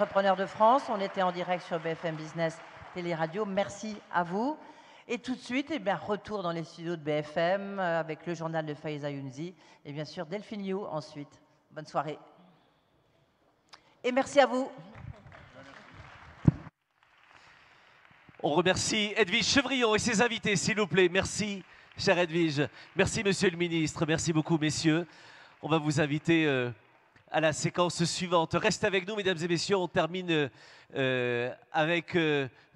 entrepreneurs de France. On était en direct sur BFM Business Télé Radio. Merci à vous. Et tout de suite, eh bien, retour dans les studios de BFM avec le journal de Faiza Younzi et bien sûr Delphine Liu ensuite. Bonne soirée. Et merci à vous. On remercie Edwige Chevrillon et ses invités, s'il vous plaît. Merci, chère Edwige. Merci, monsieur le ministre. Merci beaucoup, messieurs. On va vous inviter à la séquence suivante. Restez avec nous, mesdames et messieurs. On termine avec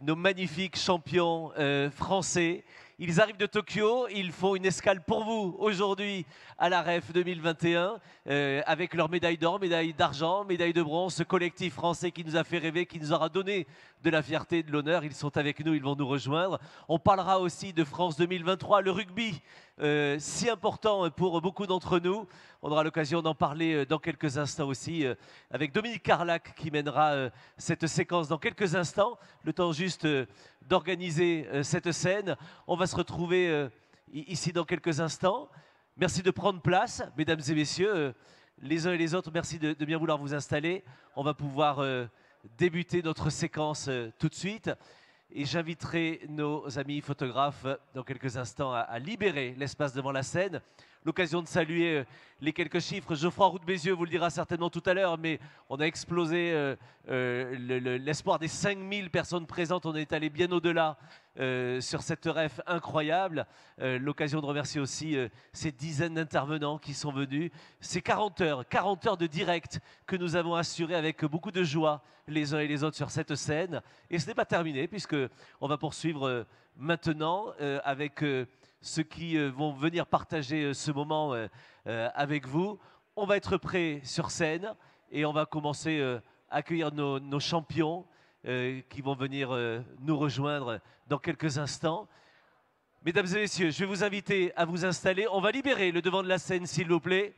nos magnifiques champions français. Ils arrivent de Tokyo, ils font une escale pour vous aujourd'hui à la REF 2021 avec leur médaille d'or, médaille d'argent, médaille de bronze, ce collectif français qui nous a fait rêver, qui nous aura donné de la fierté et de l'honneur. Ils sont avec nous, ils vont nous rejoindre. On parlera aussi de France 2023, le rugby, si important pour beaucoup d'entre nous. On aura l'occasion d'en parler dans quelques instants aussi avec Dominique Carlac qui mènera cette séquence dans quelques instants. Le temps juste d'organiser cette scène. On va se retrouver ici dans quelques instants. Merci de prendre place, mesdames et messieurs. Les uns et les autres, merci de bien vouloir vous installer. On va pouvoir débuter notre séquence tout de suite. Et j'inviterai nos amis photographes dans quelques instants à libérer l'espace devant la scène. L'occasion de saluer les quelques chiffres. Geoffroy Roux de Bézieux vous le dira certainement tout à l'heure, mais on a explosé l'espoir des 5000 personnes présentes. On est allé bien au-delà sur cette ref incroyable. L'occasion de remercier aussi ces dizaines d'intervenants qui sont venus. Ces 40 heures de direct que nous avons assurées avec beaucoup de joie les uns et les autres sur cette scène. Et ce n'est pas terminé puisqu'on va poursuivre maintenant avec ceux qui vont venir partager ce moment avec vous. On va être prêts sur scène et on va commencer à accueillir nos champions qui vont venir nous rejoindre dans quelques instants. Mesdames et messieurs, je vais vous inviter à vous installer. On va libérer le devant de la scène, s'il vous plaît.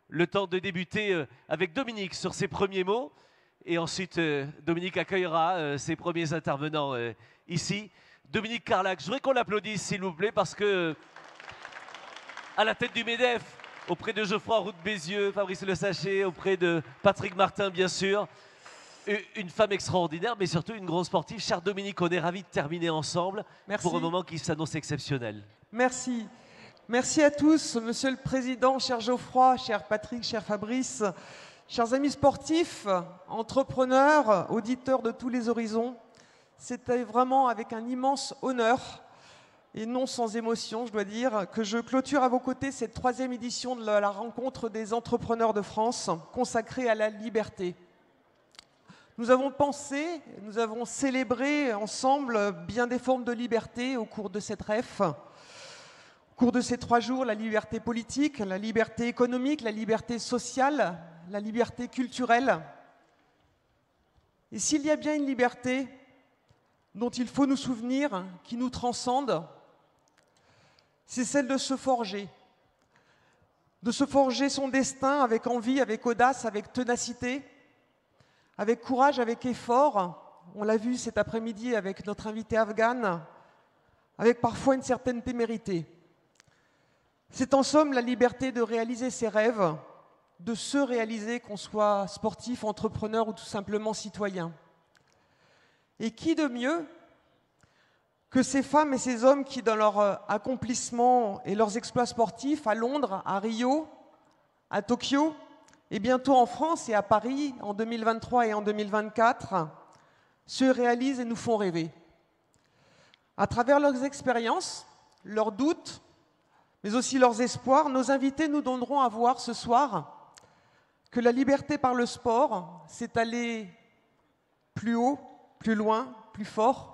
Le temps de débuter avec Dominique sur ses premiers mots. Et ensuite, Dominique accueillera ses premiers intervenants ici. Dominique Carlac, je voudrais qu'on l'applaudisse, s'il vous plaît, parce que à la tête du MEDEF, auprès de Geoffroy Roux de Bézieux, Fabrice Le Sachet, auprès de Patrick Martin, bien sûr, une femme extraordinaire, mais surtout une grande sportive. Cher Dominique, on est ravis de terminer ensemble. Merci. Pour un moment qui s'annonce exceptionnel. Merci. Merci à tous, Monsieur le Président, cher Geoffroy, cher Patrick, cher Fabrice, chers amis sportifs, entrepreneurs, auditeurs de tous les horizons. C'était vraiment avec un immense honneur, et non sans émotion, je dois dire, que je clôture à vos côtés cette 3e édition de la rencontre des entrepreneurs de France, consacrée à la liberté. Nous avons pensé, nous avons célébré ensemble bien des formes de liberté au cours de cette REF. Au cours de ces 3 jours, la liberté politique, la liberté économique, la liberté sociale, la liberté culturelle. Et s'il y a bien une liberté dont il faut nous souvenir, qui nous transcende, c'est celle de se forger son destin avec envie, avec audace, avec ténacité, avec courage, avec effort. On l'a vu cet après-midi avec notre invité afghane, avec parfois une certaine témérité. C'est en somme la liberté de réaliser ses rêves, de se réaliser, qu'on soit sportif, entrepreneur ou tout simplement citoyen. Et qui de mieux que ces femmes et ces hommes qui, dans leur accomplissement et leurs exploits sportifs à Londres, à Rio, à Tokyo, et bientôt en France et à Paris en 2023 et en 2024, se réalisent et nous font rêver. À travers leurs expériences, leurs doutes, mais aussi leurs espoirs, nos invités nous donneront à voir ce soir que la liberté par le sport, c'est aller plus haut, plus loin, plus fort.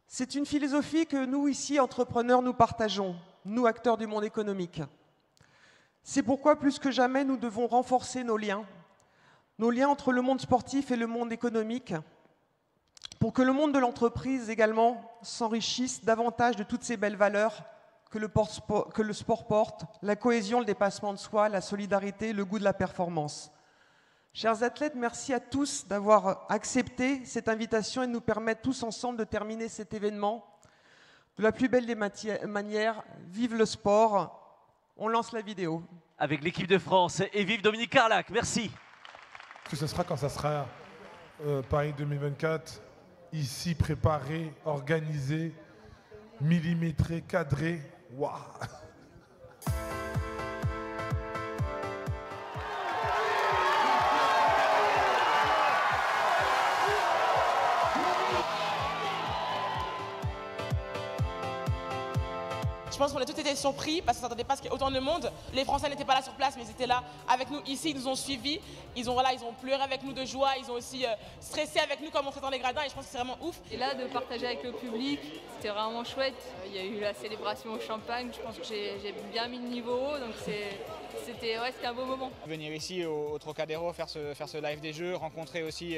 C'est une philosophie que nous, ici, entrepreneurs, nous partageons, nous, acteurs du monde économique. C'est pourquoi, plus que jamais, nous devons renforcer nos liens entre le monde sportif et le monde économique, pour que le monde de l'entreprise également s'enrichisse davantage de toutes ces belles valeurs que le sport porte, la cohésion, le dépassement de soi, la solidarité, le goût de la performance. Chers athlètes, merci à tous d'avoir accepté cette invitation et de nous permettre tous ensemble de terminer cet événement de la plus belle des manières. Vive le sport! On lance la vidéo. Avec l'équipe de France et vive Dominique Carlac, merci. Que ce sera quand ça sera Paris 2024, ici préparé, organisé, millimétré, cadré. Waouh! Je pense qu'on a tous été surpris parce qu'on ne s'attendait pas à ce qu'il y ait autant de monde. Les Français n'étaient pas là sur place, mais ils étaient là avec nous ici, ils nous ont suivis. Ils ont pleuré avec nous de joie, ils ont aussi stressé avec nous comme on fait dans les gradins et je pense que c'est vraiment ouf. Et là, de partager avec le public, c'était vraiment chouette. Il y a eu la célébration au champagne, je pense que j'ai bien mis le niveau haut, donc c'était un beau moment. Venir ici au Trocadéro, faire ce live des jeux, rencontrer aussi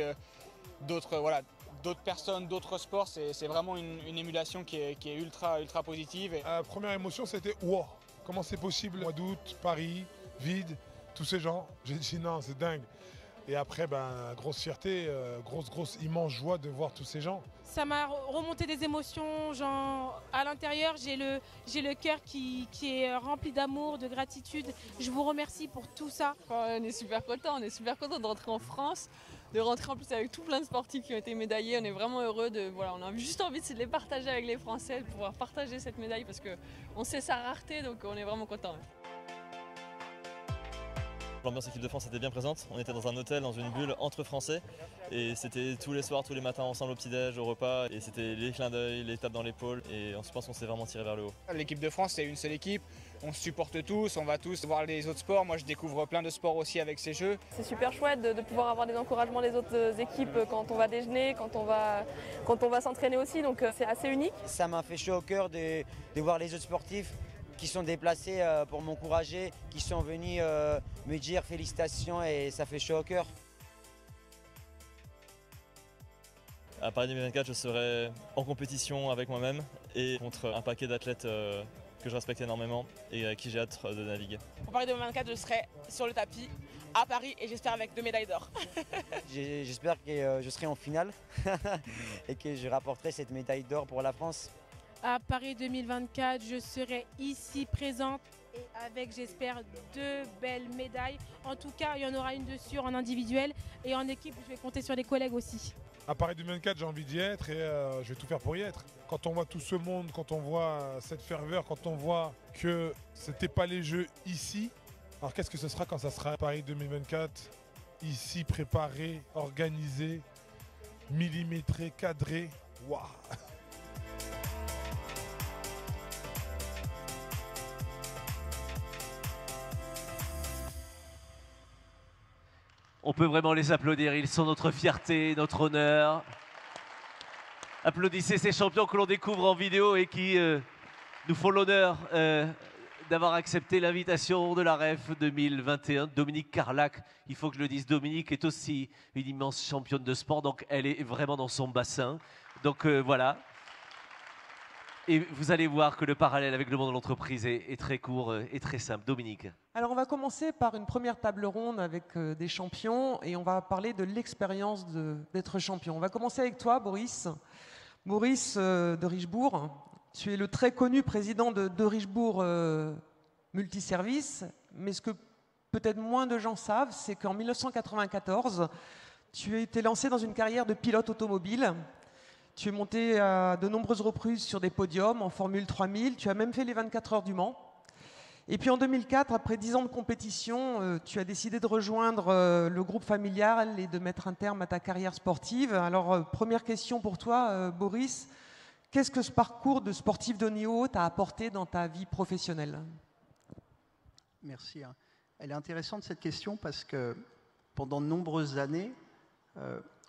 d'autres personnes, d'autres sports, c'est vraiment une émulation qui est ultra positive. La première émotion, c'était wow, comment c'est possible? Mois d'août, Paris, vide, tous ces gens. J'ai dit non, c'est dingue. Et après, grosse fierté, grosse, immense joie de voir tous ces gens. Ça m'a remonté des émotions, genre à l'intérieur, j'ai le cœur qui est rempli d'amour, de gratitude. Je vous remercie pour tout ça. On est super contents de rentrer en France, de rentrer en plus avec tout plein de sportifs qui ont été médaillés. On est vraiment heureux on a juste envie de les partager avec les Français, de pouvoir partager cette médaille parce qu'on sait sa rareté, donc on est vraiment contents. L'ambiance équipe de France était bien présente. On était dans un hôtel, dans une bulle entre Français. Et c'était tous les soirs, tous les matins ensemble au petit-déj, au repas. Et c'était les clins d'œil, les tapes dans l'épaule. Et je pense qu'on s'est vraiment tiré vers le haut. L'équipe de France, c'est une seule équipe. On se supporte tous, on va tous voir les autres sports. Moi, je découvre plein de sports aussi avec ces jeux. C'est super chouette de pouvoir avoir des encouragements des autres équipes quand on va déjeuner, quand on va s'entraîner aussi. Donc c'est assez unique. Ça m'a fait chaud au cœur de voir les autres sportifs qui sont déplacés pour m'encourager, qui sont venus me dire félicitations et ça fait chaud au cœur. À Paris 2024, je serai en compétition avec moi-même et contre un paquet d'athlètes que je respecte énormément et avec qui j'ai hâte de naviguer. Pour Paris 2024, je serai sur le tapis à Paris et j'espère avec 2 médailles d'or. J'espère que je serai en finale et que je rapporterai cette médaille d'or pour la France. À Paris 2024, je serai ici présente et avec, j'espère, 2 belles médailles. En tout cas, il y en aura une de sûre en individuel et en équipe, je vais compter sur les collègues aussi. À Paris 2024, j'ai envie d'y être et je vais tout faire pour y être. Quand on voit tout ce monde, quand on voit cette ferveur, quand on voit que c'était pas les Jeux ici, alors qu'est-ce que ce sera quand ça sera à Paris 2024, ici préparé, organisé, millimétré, cadré. Waouh! On peut vraiment les applaudir, ils sont notre fierté, notre honneur. Applaudissez ces champions que l'on découvre en vidéo et qui nous font l'honneur d'avoir accepté l'invitation de la REF 2021. Dominique Carlac, il faut que je le dise, Dominique est aussi une immense championne de sport, donc elle est vraiment dans son bassin. Donc voilà. Et vous allez voir que le parallèle avec le monde de l'entreprise est très court et très simple. Dominique. Alors on va commencer par une première table ronde avec des champions et on va parler de l'expérience d'être champion. On va commencer avec toi, Boris. Boris de Richebourg. Tu es le très connu président de Richebourg Multiservice, mais ce que peut-être moins de gens savent, c'est qu'en 1994, tu as été lancé dans une carrière de pilote automobile. Tu es monté à de nombreuses reprises sur des podiums en Formule 3000. Tu as même fait les 24 heures du Mans. Et puis en 2004, après 10 ans de compétition, tu as décidé de rejoindre le groupe familial et de mettre un terme à ta carrière sportive. Alors, première question pour toi, Boris. Qu'est-ce que ce parcours de sportif de niveau t'a apporté dans ta vie professionnelle? Merci. Elle est intéressante cette question parce que pendant de nombreuses années,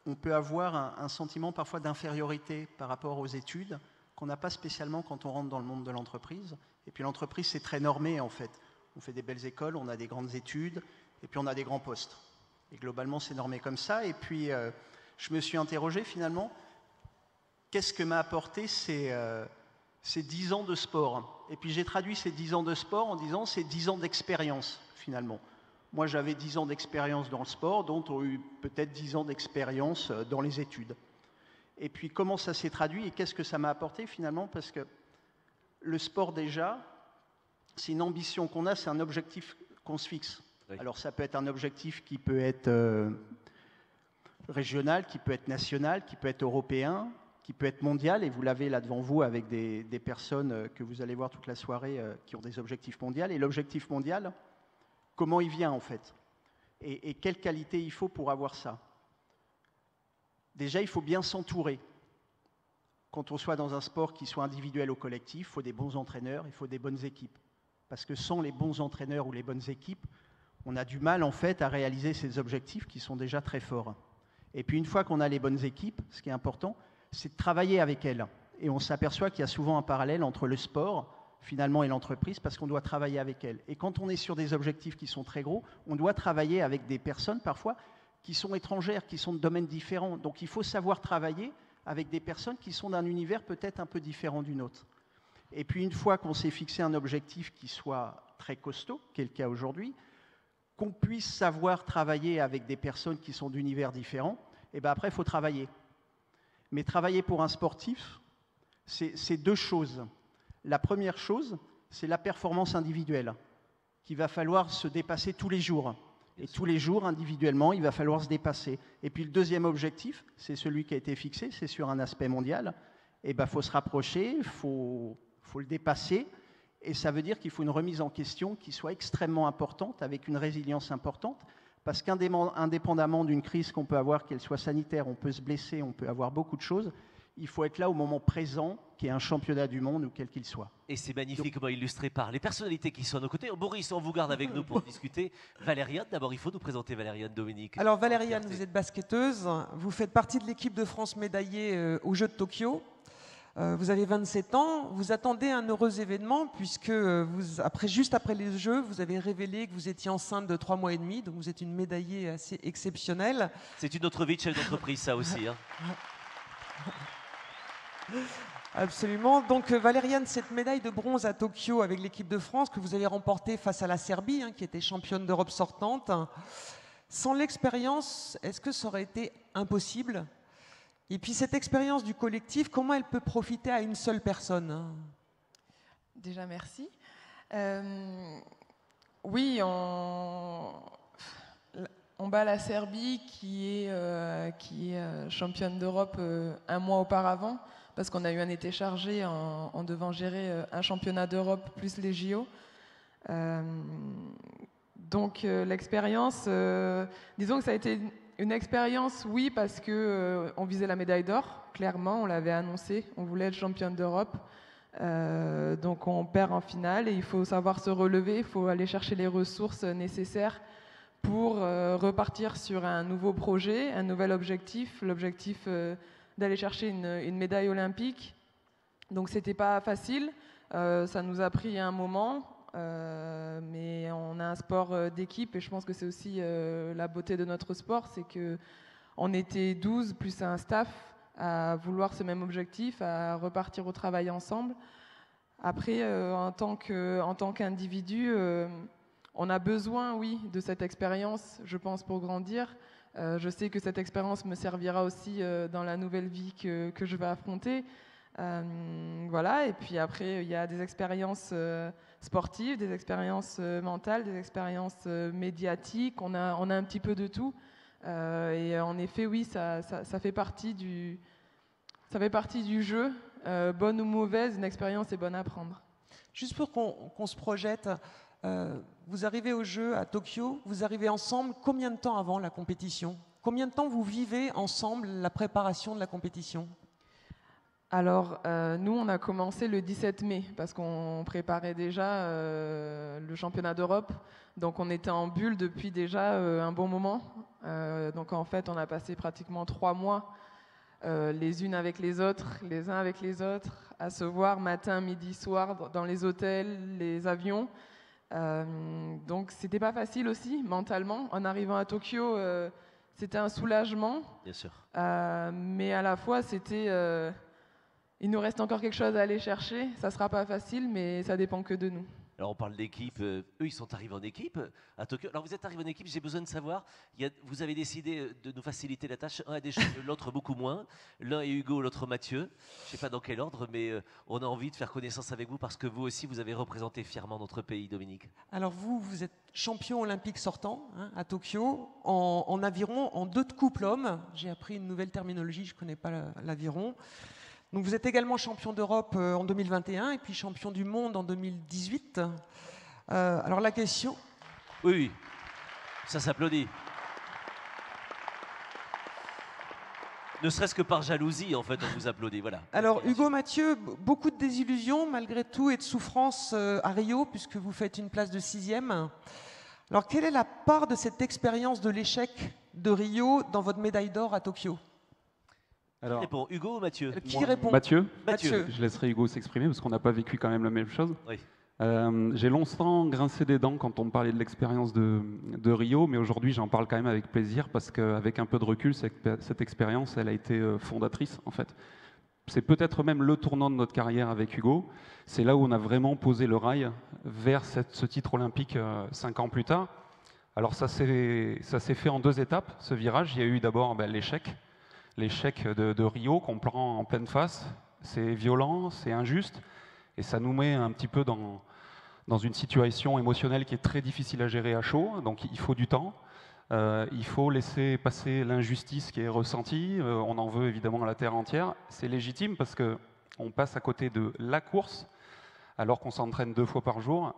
on peut avoir un sentiment parfois d'infériorité par rapport aux études qu'on n'a pas spécialement quand on rentre dans le monde de l'entreprise. Et puis l'entreprise, c'est très normé en fait. On fait des belles écoles, on a des grandes études, et puis on a des grands postes. Et globalement, c'est normé comme ça. Et puis, je me suis interrogé finalement, qu'est-ce que m'a apporté ces 10 ans de sport? Et puis j'ai traduit ces 10 ans de sport en disant c'est 10 ans d'expérience finalement. Moi, j'avais 10 ans d'expérience dans le sport, dont ont eu peut-être 10 ans d'expérience dans les études. Et puis, comment ça s'est traduit et qu'est-ce que ça m'a apporté finalement? Parce que le sport, déjà, c'est une ambition qu'on a, c'est un objectif qu'on se fixe. Oui. Alors ça peut être un objectif qui peut être régional, qui peut être national, qui peut être européen, qui peut être mondial, et vous l'avez là devant vous avec des personnes que vous allez voir toute la soirée qui ont des objectifs mondiaux. Et l'objectif mondial, comment il vient en fait, et quelle qualité il faut pour avoir ça. Déjà, il faut bien s'entourer. Quand on soit dans un sport qui soit individuel ou collectif, il faut des bons entraîneurs, il faut des bonnes équipes. Parce que sans les bons entraîneurs ou les bonnes équipes, on a du mal en fait à réaliser ces objectifs qui sont déjà très forts. Et puis une fois qu'on a les bonnes équipes, ce qui est important, c'est de travailler avec elles. Et on s'aperçoit qu'il y a souvent un parallèle entre le sport, finalement, et l'entreprise, parce qu'on doit travailler avec elles. Et quand on est sur des objectifs qui sont très gros, on doit travailler avec des personnes, parfois, qui sont étrangères, qui sont de domaines différents. Donc il faut savoir travailler avec des personnes qui sont d'un univers peut-être un peu différent du nôtre. Et puis une fois qu'on s'est fixé un objectif qui soit très costaud, qui est le cas aujourd'hui, qu'on puisse savoir travailler avec des personnes qui sont d'univers différents, et bien après, il faut travailler. Mais travailler pour un sportif, c'est deux choses. La première chose, c'est la performance individuelle, qu'il va falloir se dépasser tous les jours. Et tous les jours, individuellement, il va falloir se dépasser. Et puis le deuxième objectif, c'est celui qui a été fixé, c'est sur un aspect mondial. Et ben, faut se rapprocher, faut le dépasser. Et ça veut dire qu'il faut une remise en question qui soit extrêmement importante, avec une résilience importante, parce qu'indépendamment d'une crise qu'on peut avoir, qu'elle soit sanitaire, on peut se blesser, on peut avoir beaucoup de choses, il faut être là au moment présent, qui est un championnat du monde ou quel qu'il soit. Et c'est magnifiquement illustré par les personnalités qui sont à nos côtés. Boris, on vous garde avec nous pour discuter. Valériane, d'abord, il faut nous présenter Valériane Dominique. Alors Valériane, vous êtes basketteuse, vous faites partie de l'équipe de France médaillée aux Jeux de Tokyo. Vous avez 27 ans, vous attendez un heureux événement puisque juste après les Jeux, vous avez révélé que vous étiez enceinte de 3 mois et demi, donc vous êtes une médaillée assez exceptionnelle. C'est une autre vie de chef d'entreprise, ça aussi. Hein. Absolument. Donc Valériane, cette médaille de bronze à Tokyo avec l'équipe de France que vous avez remportée face à la Serbie, qui était championne d'Europe sortante, sans l'expérience, est-ce que ça aurait été impossible ? Et puis cette expérience du collectif, comment elle peut profiter à une seule personne ? Déjà, merci. Oui, on bat la Serbie qui est championne d'Europe un mois auparavant, parce qu'on a eu un été chargé en devant gérer un championnat d'Europe plus les JO. Donc l'expérience, disons que ça a été une expérience, oui, parce qu'on visait la médaille d'or, clairement, on l'avait annoncé, on voulait être championne d'Europe. Donc on perd en finale et il faut savoir se relever, il faut aller chercher les ressources nécessaires pour repartir sur un nouveau projet, un nouvel objectif, l'objectif d'aller chercher une médaille olympique. Donc c'était pas facile, ça nous a pris un moment, mais on a un sport d'équipe et je pense que c'est aussi la beauté de notre sport, c'est qu'on était 12 plus un staff à vouloir ce même objectif, à repartir au travail ensemble. Après, en tant qu'individu, on a besoin, oui, de cette expérience, je pense, pour grandir. Je sais que cette expérience me servira aussi dans la nouvelle vie que je vais affronter. Voilà, et puis après, il y a des expériences sportives, des expériences mentales, des expériences médiatiques. On a un petit peu de tout. Et en effet, oui, ça fait partie du jeu. Bonne ou mauvaise, une expérience est bonne à prendre. Juste pour qu'on se projette, vous arrivez au jeu à Tokyo, vous arrivez ensemble combien de temps avant la compétition ? Combien de temps vous vivez ensemble la préparation de la compétition ? Alors, nous, on a commencé le 17 mai, parce qu'on préparait déjà le championnat d'Europe. Donc, on était en bulle depuis déjà un bon moment. Donc, en fait, on a passé pratiquement 3 mois, les unes avec les autres, les uns avec les autres, à se voir matin, midi, soir, dans les hôtels, les avions. Donc, c'était pas facile aussi, mentalement. En arrivant à Tokyo, c'était un soulagement. Bien sûr. Mais à la fois, c'était... il nous reste encore quelque chose à aller chercher. Ça sera pas facile, mais ça dépend que de nous. Alors on parle d'équipe, eux ils sont arrivés en équipe à Tokyo. Alors vous êtes arrivés en équipe, j'ai besoin de savoir, vous avez décidé de nous faciliter la tâche, un a des cheveux, l'autre beaucoup moins, l'un est Hugo, l'autre Mathieu, je ne sais pas dans quel ordre, mais on a envie de faire connaissance avec vous parce que vous aussi vous avez représenté fièrement notre pays, Dominique. Alors vous êtes champion olympique sortant à Tokyo en aviron, en 2 de couple homme. J'ai appris une nouvelle terminologie, je ne connais pas l'aviron. Donc vous êtes également champion d'Europe en 2021 et puis champion du monde en 2018. Alors la question... Oui, ça s'applaudit. Ne serait-ce que par jalousie, en fait, on vous applaudit. Voilà. Alors Hugo, Mathieu, beaucoup de désillusions malgré tout et de souffrances à Rio puisque vous faites une place de 6e. Alors quelle est la part de cette expérience de l'échec de Rio dans votre médaille d'or à Tokyo? Alors, qui répond, Hugo ou Mathieu? Qui répond? Mathieu. Mathieu. Je laisserai Hugo s'exprimer parce qu'on n'a pas vécu quand même la même chose. Oui. J'ai longtemps grincé des dents quand on me parlait de l'expérience de Rio, mais aujourd'hui j'en parle quand même avec plaisir parce qu'avec un peu de recul, cette expérience, elle a été fondatrice en fait. C'est peut-être même le tournant de notre carrière avec Hugo. C'est là où on a vraiment posé le rail vers ce titre olympique 5 ans plus tard. Alors ça s'est fait en 2 étapes, ce virage. Il y a eu d'abord l'échec de Rio qu'on prend en pleine face. C'est violent, c'est injuste, et ça nous met un petit peu dans une situation émotionnelle qui est très difficile à gérer à chaud, donc il faut du temps. Il faut laisser passer l'injustice qui est ressentie, on en veut évidemment à la terre entière. C'est légitime parce qu'on passe à côté de la course, alors qu'on s'entraîne 2 fois par jour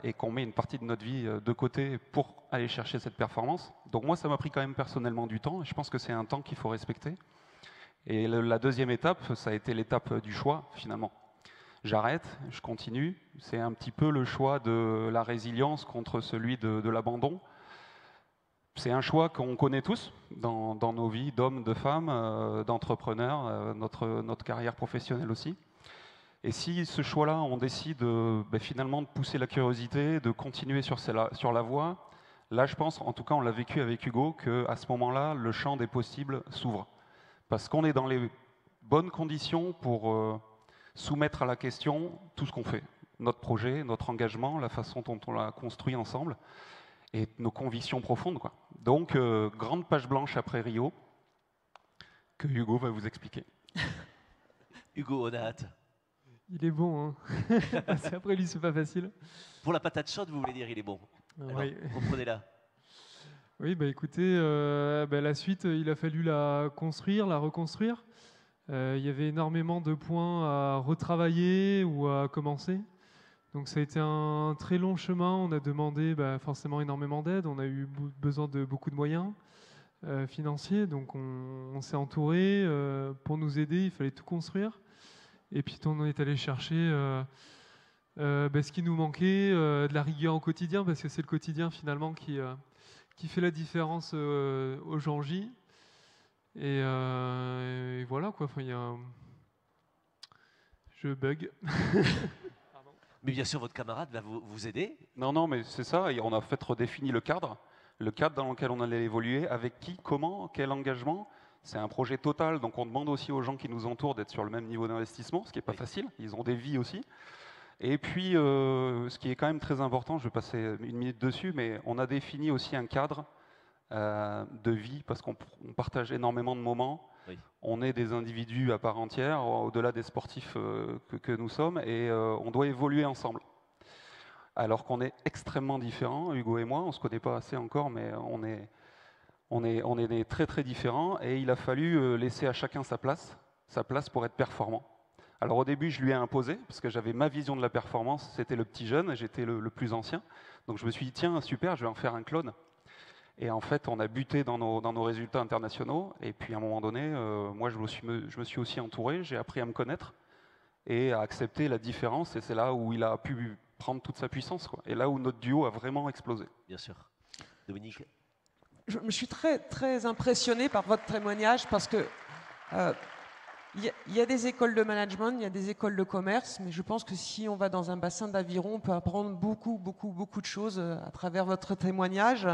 et qu'on met une partie de notre vie de côté pour aller chercher cette performance. Donc moi, ça m'a pris quand même personnellement du temps, et je pense que c'est un temps qu'il faut respecter. Et la 2e étape, ça a été l'étape du choix, finalement. J'arrête, je continue. C'est un petit peu le choix de la résilience contre celui de l'abandon. C'est un choix qu'on connaît tous dans nos vies d'hommes, de femmes, d'entrepreneurs, notre carrière professionnelle aussi. Et si ce choix-là, on décide finalement de pousser la curiosité, de continuer sur la voie, là je pense, en tout cas on l'a vécu avec Hugo, qu'à ce moment-là, le champ des possibles s'ouvre. Parce qu'on est dans les bonnes conditions pour soumettre à la question tout ce qu'on fait. Notre projet, notre engagement, la façon dont on l'a construit ensemble, et nos convictions profondes, quoi. Donc, grande page blanche après Rio, que Hugo va vous expliquer. Hugo, on a hâte. Il est bon, hein. Parce qu'après lui, c'est pas facile. Pour la patate chaude, vous voulez dire il est bon. Alors, oui. reprenez-la. Oui, bah écoutez, la suite, il a fallu la construire, la reconstruire. Il y avait énormément de points à retravailler ou à commencer. Donc ça a été un très long chemin. On a demandé forcément énormément d'aide. On a eu besoin de beaucoup de moyens financiers. Donc on s'est entouré pour nous aider. Il fallait tout construire. Et puis on est allé chercher ce qui nous manquait, de la rigueur au quotidien, parce que c'est le quotidien finalement qui fait la différence au jour J. Et voilà quoi. Enfin, je bug. Mais bien sûr, votre camarade va vous aider. Non, mais c'est ça. Et on a en fait redéfini le cadre dans lequel on allait évoluer, avec qui, comment, quel engagement. C'est un projet total, donc on demande aussi aux gens qui nous entourent d'être sur le même niveau d'investissement, ce qui n'est pas facile. Ils ont des vies aussi. Et puis, ce qui est quand même très important, je vais passer 1 minute dessus, mais on a défini aussi un cadre de vie, parce qu'on partage énormément de moments. Oui. On est des individus à part entière, au-delà des sportifs que nous sommes, et on doit évoluer ensemble. Alors qu'on est extrêmement différents, Hugo et moi, on ne se connaît pas assez encore, mais on est très très différents, et il a fallu laisser à chacun sa place pour être performant. Alors au début, je lui ai imposé, parce que j'avais ma vision de la performance, c'était le petit jeune, j'étais le plus ancien. Donc je me suis dit, tiens, super, je vais en faire un clone. Et en fait, on a buté dans nos résultats internationaux, et puis à un moment donné, moi je me suis aussi entouré, j'ai appris à me connaître, et à accepter la différence, et c'est là où il a pu prendre toute sa puissance, quoi. Et là où notre duo a vraiment explosé. Bien sûr. Dominique? Je suis très, très impressionné par votre témoignage parce que il y a des écoles de management, il y a des écoles de commerce, mais je pense que si on va dans un bassin d'aviron, on peut apprendre beaucoup de choses à travers votre témoignage.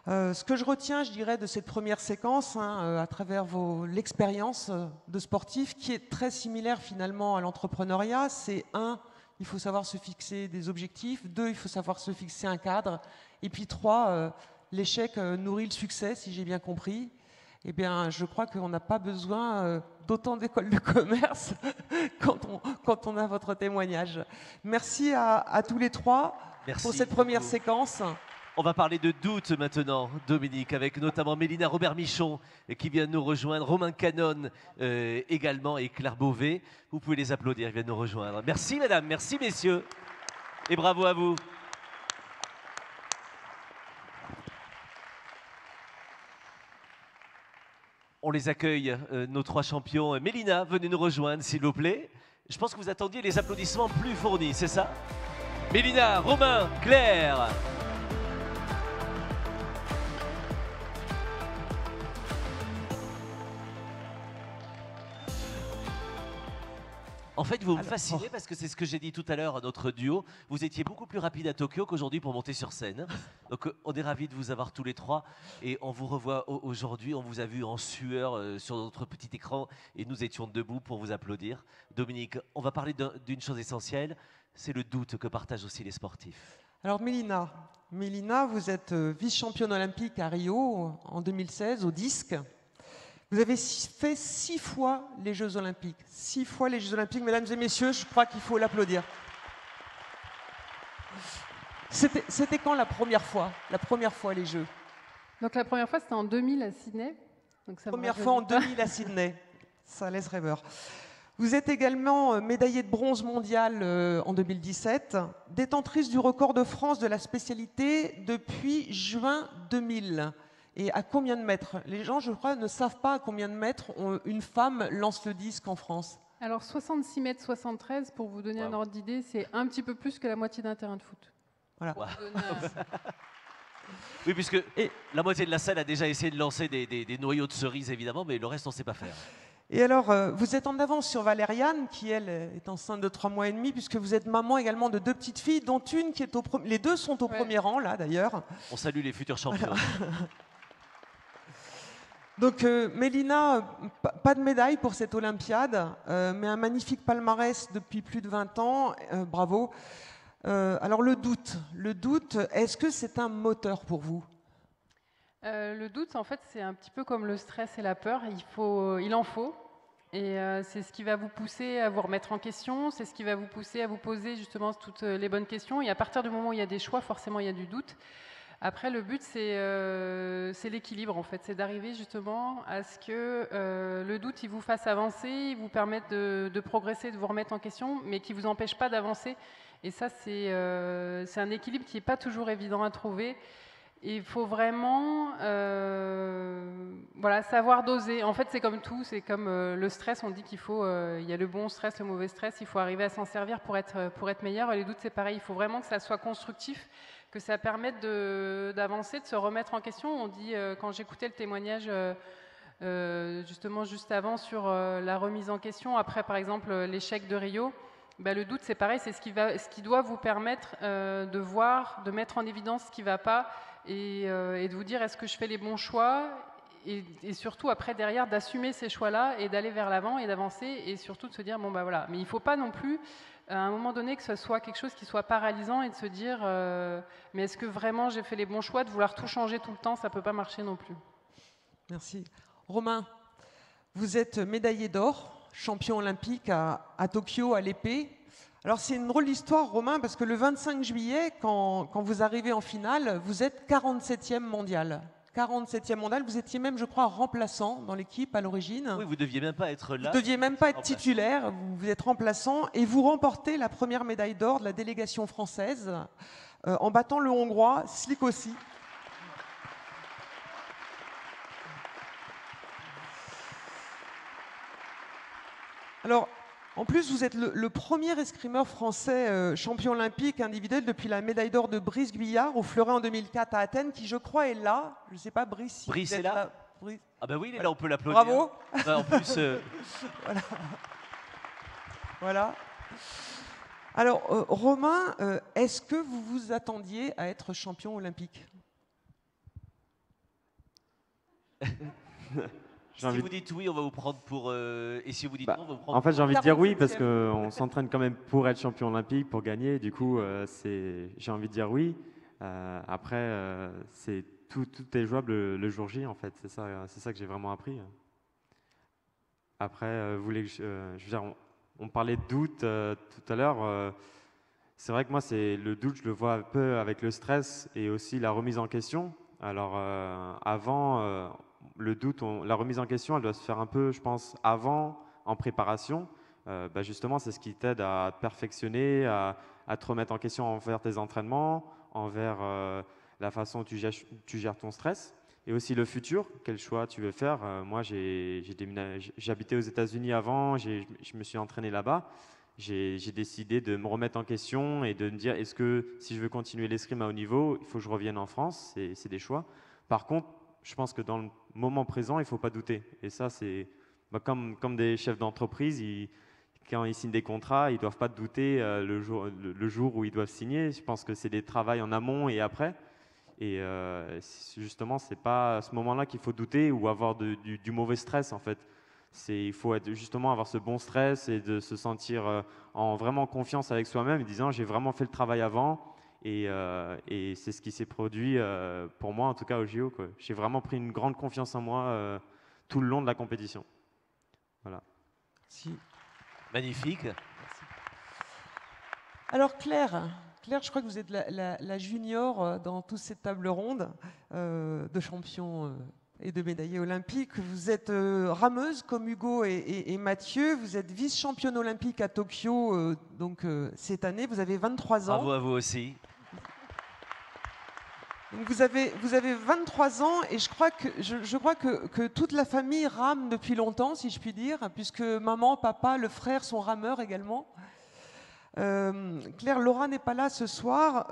Ce que je retiens, je dirais, de cette première séquence, à travers l'expérience de sportif, qui est très similaire finalement à l'entrepreneuriat, c'est il il faut savoir se fixer des objectifs. 2, il faut savoir se fixer un cadre. Et puis 3, l'échec nourrit le succès, si j'ai bien compris. Eh bien, je crois qu'on n'a pas besoin d'autant d'écoles de commerce quand on a votre témoignage. Merci à tous les 3 pour cette première séquence. On va parler de doute maintenant, Dominique, avec notamment Mélina Robert-Michon qui vient de nous rejoindre, Romain Canon également et Claire Beauvais. Vous pouvez les applaudir, ils viennent nous rejoindre. Merci madame, merci messieurs et bravo à vous. On les accueille, nos 3 champions. Mélina, venez nous rejoindre s'il vous plaît. Je pense que vous attendiez les applaudissements plus fournis, c'est ça? Mélina, Romain, Claire. En fait, vous me fascinez parce que c'est ce que j'ai dit tout à l'heure à notre duo. Vous étiez beaucoup plus rapide à Tokyo qu'aujourd'hui pour monter sur scène. Donc, on est ravis de vous avoir tous les 3 et on vous revoit aujourd'hui. On vous a vu en sueur sur notre petit écran et nous étions debout pour vous applaudir. Dominique, on va parler d'une chose essentielle, c'est le doute que partagent aussi les sportifs. Alors Mélina, vous êtes vice-championne olympique à Rio en 2016 au disque. Vous avez fait 6 fois les Jeux Olympiques. 6 fois les Jeux Olympiques, mesdames et messieurs, je crois qu'il faut l'applaudir. C'était quand la première fois les Jeux? Donc la première fois, c'était en 2000 à Sydney. Donc ça première fois en 2000 à Sydney. Ça laisse rêveur. Vous êtes également médaillée de bronze mondial en 2017, détentrice du record de France de la spécialité depuis juin 2000. Et à combien de mètres? Les gens, je crois, ne savent pas à combien de mètres une femme lance le disque en France. Alors 66 mètres 73, pour vous donner un ordre d'idée, c'est un petit peu plus que la moitié d'un terrain de foot. Voilà. Oui, puisque la moitié de la salle a déjà essayé de lancer des noyaux de cerises, évidemment, mais le reste, on ne sait pas faire. Et alors, vous êtes en avance sur Valériane, qui, elle, est enceinte de 3 mois et demi, puisque vous êtes maman également de 2 petites filles, dont une qui est au premier... Les 2 sont au premier rang, là, d'ailleurs. On salue les futurs champions. Voilà. Donc, Mélina, pas de médaille pour cette Olympiade, mais un magnifique palmarès depuis plus de 20 ans. Bravo. Alors, le doute, est-ce que c'est un moteur pour vous? Le doute, en fait, c'est un petit peu comme le stress et la peur. Il en faut. Et c'est ce qui va vous pousser à vous remettre en question. C'est ce qui va vous pousser à vous poser justement toutes les bonnes questions. Et à partir du moment où il y a des choix, forcément, il y a du doute. Après, le but, c'est l'équilibre, en fait. C'est d'arriver justement à ce que le doute, il vous fasse avancer, il vous permette de progresser, de vous remettre en question, mais qui ne vous empêche pas d'avancer. Et ça, c'est un équilibre qui n'est pas toujours évident à trouver. Et il faut vraiment savoir doser. En fait, c'est comme tout. C'est comme le stress. On dit qu'il faut... il y a le bon stress, le mauvais stress. Il faut arriver à s'en servir pour être meilleur. Et les doutes, c'est pareil. Il faut vraiment que ça soit constructif, que ça permette d'avancer, de se remettre en question. On dit, quand j'écoutais le témoignage justement juste avant sur la remise en question, après par exemple l'échec de Rio, le doute c'est pareil, c'est ce qui doit vous permettre de voir, de mettre en évidence ce qui ne va pas et de vous dire est-ce que je fais les bons choix et surtout après derrière d'assumer ces choix-là et d'aller vers l'avant et d'avancer et surtout de se dire bon voilà. Mais il ne faut pas non plus à un moment donné que ce soit quelque chose qui soit paralysant et de se dire mais est-ce que vraiment j'ai fait les bons choix, de vouloir tout changer tout le temps, ça ne peut pas marcher non plus. Merci. Romain, vous êtes médaillé d'or, champion olympique à Tokyo à l'épée. Alors c'est une drôle d'histoire, Romain, parce que le 25 juillet, quand vous arrivez en finale, vous êtes 47e mondial. 47e mondial, vous étiez même, je crois, remplaçant dans l'équipe à l'origine. Oui, vous ne deviez même pas être là. Vous ne deviez même pas être titulaire, vous êtes remplaçant et vous remportez la première médaille d'or de la délégation française en battant le Hongrois Slikossi. Alors, en plus, vous êtes le premier escrimeur français champion olympique individuel depuis la médaille d'or de Brice Guyard au Fleuret en 2004 à Athènes, qui je crois est là. Je ne sais pas, Brice. Si Brice vous est êtes là. Brice. Ah ben oui, il est là, on peut l'applaudir. Bravo. En plus. Voilà. Voilà. Alors, Romain, est-ce que vous vous attendiez à être champion olympique? Si vous dites oui, on va vous prendre pour... et si vous dites non, on va vous prendre En fait, j'ai envie de dire oui parce 47e. qu'on s'entraîne quand même pour être champion olympique, pour gagner. Du coup, j'ai envie de dire oui. Après, tout est jouable le jour J, en fait. C'est ça que j'ai vraiment appris. Après, vous voulez que je veux dire, on parlait de doute tout à l'heure. C'est vrai que moi, le doute, je le vois un peu avec le stress et aussi la remise en question. Alors, avant, le doute, la remise en question, elle doit se faire un peu, je pense, avant, en préparation. Justement, c'est ce qui t'aide à te perfectionner, à te remettre en question envers tes entraînements, envers la façon dont tu gères ton stress. Et aussi le futur, quel choix tu veux faire. Moi, j'ai habité aux États-Unis avant, je me suis entraîné là-bas. J'ai décidé de me remettre en question et de me dire, est-ce que si je veux continuer l'escrime à haut niveau, il faut que je revienne en France. C'est des choix. Par contre, je pense que dans le moment présent, il ne faut pas douter. Et ça, c'est comme des chefs d'entreprise, quand ils signent des contrats, ils ne doivent pas douter le jour où ils doivent signer. Je pense que c'est des travaux en amont et après. Et justement, ce n'est pas à ce moment-là qu'il faut douter ou avoir du mauvais stress, en fait. Il faut justement avoir ce bon stress et de se sentir en vraiment confiance avec soi-même, en disant j'ai vraiment fait le travail avant. Et c'est ce qui s'est produit pour moi, en tout cas au JO. J'ai vraiment pris une grande confiance en moi tout le long de la compétition. Voilà. Si. Magnifique. Alors Claire, je crois que vous êtes la junior dans toute cette table ronde de champions et de médaillés olympiques. Vous êtes rameuse comme Hugo et Mathieu. Vous êtes vice-championne olympique à Tokyo cette année. Vous avez 23 ans. Bravo à vous aussi. Donc vous avez 23 ans et je crois que toute la famille rame depuis longtemps, si je puis dire, puisque maman, papa, le frère sont rameurs également. Claire, Laura n'est pas là ce soir.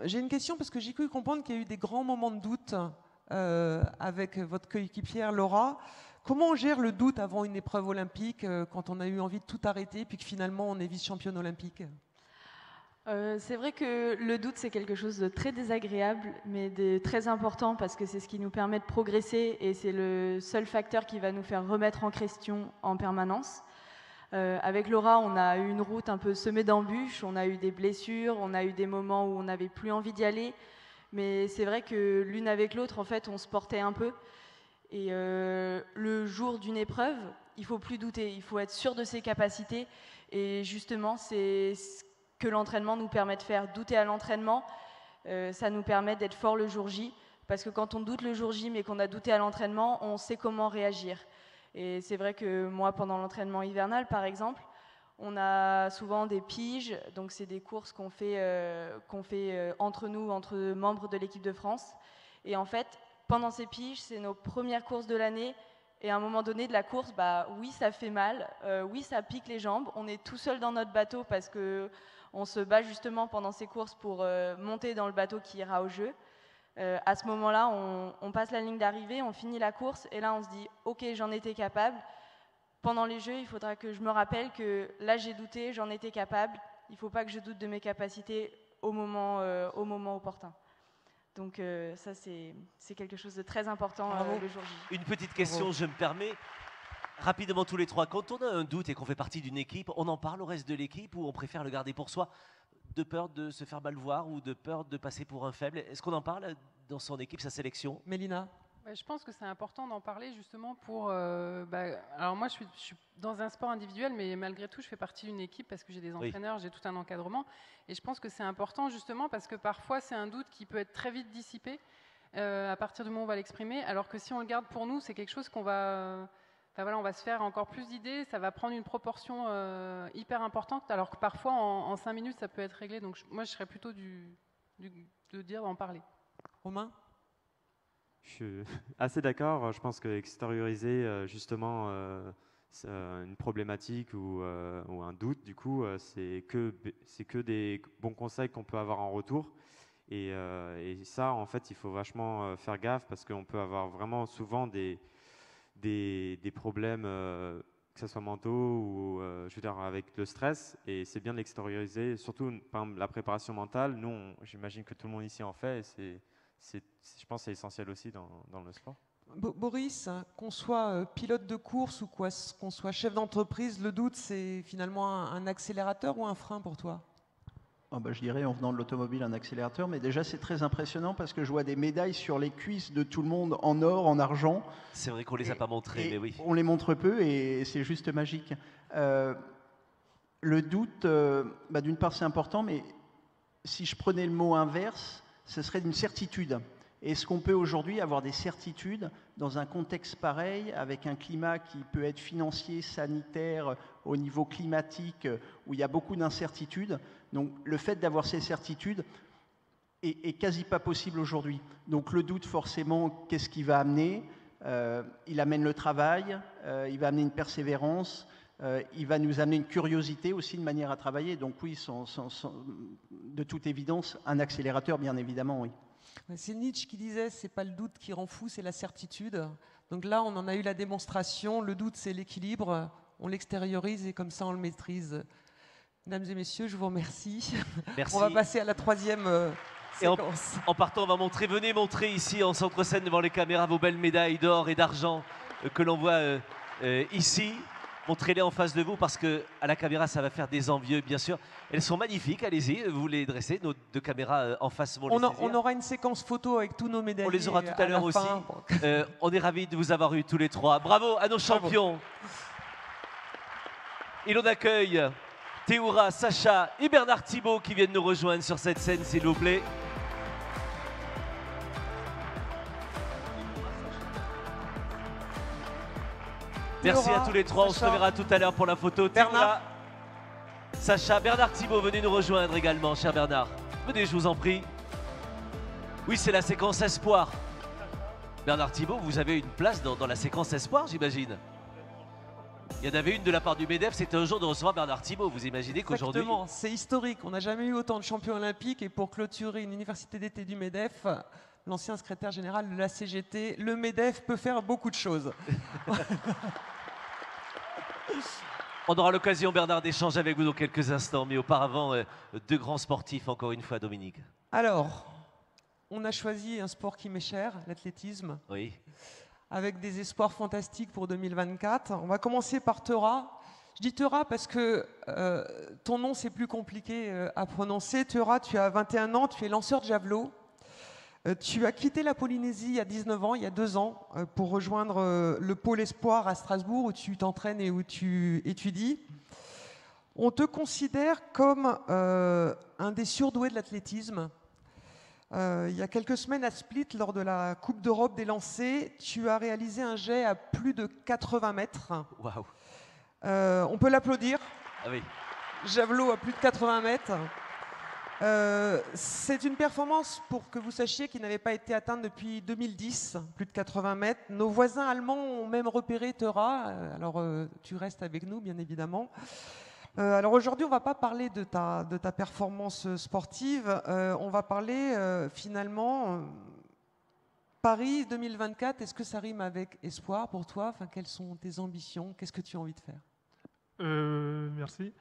J'ai une question parce que j'ai cru comprendre qu'il y a eu des grands moments de doute avec votre coéquipière Laura. Comment on gère le doute avant une épreuve olympique quand on a eu envie de tout arrêter puis que finalement on est vice-championne olympique? C'est vrai que le doute, c'est quelque chose de très désagréable, mais de très important parce que c'est ce qui nous permet de progresser et c'est le seul facteur qui va nous faire remettre en question en permanence. Avec Laura, on a eu une route un peu semée d'embûches, on a eu des blessures, on a eu des moments où on n'avait plus envie d'y aller, mais c'est vrai que l'une avec l'autre, en fait, on se portait un peu. Et le jour d'une épreuve, il ne faut plus douter, il faut être sûr de ses capacités et justement, c'est que l'entraînement nous permet de faire. Douter à l'entraînement, ça nous permet d'être fort le jour J, parce que quand on doute le jour J mais qu'on a douté à l'entraînement, on sait comment réagir. Et c'est vrai que moi, pendant l'entraînement hivernal, par exemple, on a souvent des piges, donc c'est des courses qu'on fait entre nous, entre membres de l'équipe de France. Et en fait, pendant ces piges, c'est nos premières courses de l'année. Et à un moment donné de la course, oui, ça fait mal, oui, ça pique les jambes. On est tout seul dans notre bateau parce que on se bat justement pendant ces courses pour monter dans le bateau qui ira au jeu. À ce moment-là, on passe la ligne d'arrivée, on finit la course et là on se dit « Ok, j'en étais capable ». Pendant les Jeux, il faudra que je me rappelle que là j'ai douté, j'en étais capable. Il ne faut pas que je doute de mes capacités au moment opportun. Donc ça, c'est quelque chose de très important le jour J. Une petite question, je me permets. Rapidement tous les trois, quand on a un doute et qu'on fait partie d'une équipe, on en parle au reste de l'équipe ou on préfère le garder pour soi, de peur de se faire mal voir ou de peur de passer pour un faible? Est-ce qu'on en parle dans son équipe, sa sélection? Mélina? Je pense que c'est important d'en parler justement pour... alors moi, je suis dans un sport individuel, mais malgré tout, je fais partie d'une équipe parce que j'ai des entraîneurs, j'ai tout un encadrement. Et je pense que c'est important justement parce que parfois, c'est un doute qui peut être très vite dissipé à partir du moment où on va l'exprimer. Alors que si on le garde pour nous, c'est quelque chose qu'on va... on va se faire encore plus d'idées, ça va prendre une proportion hyper importante, alors que parfois, en 5 minutes, ça peut être réglé. Donc moi, je serais plutôt de dire d'en parler. Romain? Je suis assez d'accord. Je pense qu'extérioriser justement une problématique ou un doute, du coup, c'est que des bons conseils qu'on peut avoir en retour. Et ça, en fait, il faut vachement faire gaffe parce qu'on peut avoir vraiment souvent des problèmes, que ce soit mentaux ou je veux dire avec le stress. Et c'est bien de l'extérioriser, surtout par exemple, la préparation mentale. Nous, j'imagine que tout le monde ici en fait. Et je pense que c'est essentiel aussi dans le sport. Boris, qu'on soit pilote de course ou qu'on soit chef d'entreprise, le doute, c'est finalement un accélérateur ou un frein pour toi? Je dirais, en venant de l'automobile, un accélérateur, mais déjà c'est très impressionnant parce que je vois des médailles sur les cuisses de tout le monde en or, en argent. C'est vrai qu'on ne les a pas montrées, mais oui. On les montre peu et c'est juste magique. Le doute, d'une part c'est important, mais si je prenais le mot inverse, ce serait d'une certitude. Est-ce qu'on peut aujourd'hui avoir des certitudes dans un contexte pareil, avec un climat qui peut être financier, sanitaire, au niveau climatique, où il y a beaucoup d'incertitudes? Donc le fait d'avoir ces certitudes est quasi pas possible aujourd'hui. Donc le doute, forcément, qu'est-ce qu'il va amener? Il amène le travail, il va amener une persévérance, il va nous amener une curiosité aussi, de manière à travailler. Donc oui, de toute évidence, un accélérateur, bien évidemment, oui. C'est Nietzsche qui disait, c'est pas le doute qui rend fou, c'est la certitude. Donc là, on en a eu la démonstration. Le doute, c'est l'équilibre. On l'extériorise et comme ça, on le maîtrise. Mesdames et messieurs, je vous remercie. Merci. On va passer à la troisième séquence. En partant, on va montrer, venez montrer ici en centre-scène devant les caméras vos belles médailles d'or et d'argent que l'on voit ici. Montrez-les en face de vous parce qu'à la caméra, ça va faire des envieux, bien sûr. Elles sont magnifiques, allez-y, vous les dressez. Nos deux caméras en face vont les saisir. On aura une séquence photo avec tous nos médailles. On les aura tout à l'heure aussi. On est ravis de vous avoir eu tous les trois. Bravo à nos champions. Et l'on accueille Théoura, Sacha et Bernard Thibault qui viennent nous rejoindre sur cette scène, s'il vous plaît. Merci à tous les trois, on se reverra tout à l'heure pour la photo. Théoura, Sacha, Bernard Thibault, venez nous rejoindre également, cher Bernard. Venez, je vous en prie. Oui, c'est la séquence espoir. Bernard Thibault, vous avez une place dans la séquence espoir, j'imagine. Il y en avait une de la part du MEDEF, c'était un jour de recevoir Bernard Thibault. Vous imaginez qu'aujourd'hui... Exactement, c'est historique. On n'a jamais eu autant de champions olympiques. Et pour clôturer une université d'été du MEDEF, l'ancien secrétaire général de la CGT, le MEDEF peut faire beaucoup de choses. On aura l'occasion, Bernard, d'échanger avec vous dans quelques instants. Mais auparavant, deux grands sportifs, encore une fois, Dominique. Alors, on a choisi un sport qui m'est cher, l'athlétisme. Oui. Avec des espoirs fantastiques pour 2024. On va commencer par Théoura. Je dis Théoura parce que ton nom, c'est plus compliqué à prononcer. Théoura, tu as 21 ans, tu es lanceur de javelot. Tu as quitté la Polynésie à 19 ans, il y a 2 ans, pour rejoindre le pôle espoir à Strasbourg, où tu t'entraînes et où tu étudies. On te considère comme un des surdoués de l'athlétisme. Il y a quelques semaines à Split, lors de la Coupe d'Europe des lancers, tu as réalisé un jet à plus de 80 mètres. Waouh. On peut l'applaudir. Ah oui. Javelot à plus de 80 mètres. C'est une performance, pour que vous sachiez, qui n'avait pas été atteinte depuis 2010, plus de 80 mètres. Nos voisins allemands ont même repéré Théoura. Alors, tu restes avec nous, bien évidemment. Alors aujourd'hui, on ne va pas parler de ta performance sportive, on va parler finalement Paris 2024. Est-ce que ça rime avec espoir pour toi? Enfin, quelles sont tes ambitions? Qu'est-ce que tu as envie de faire? Merci.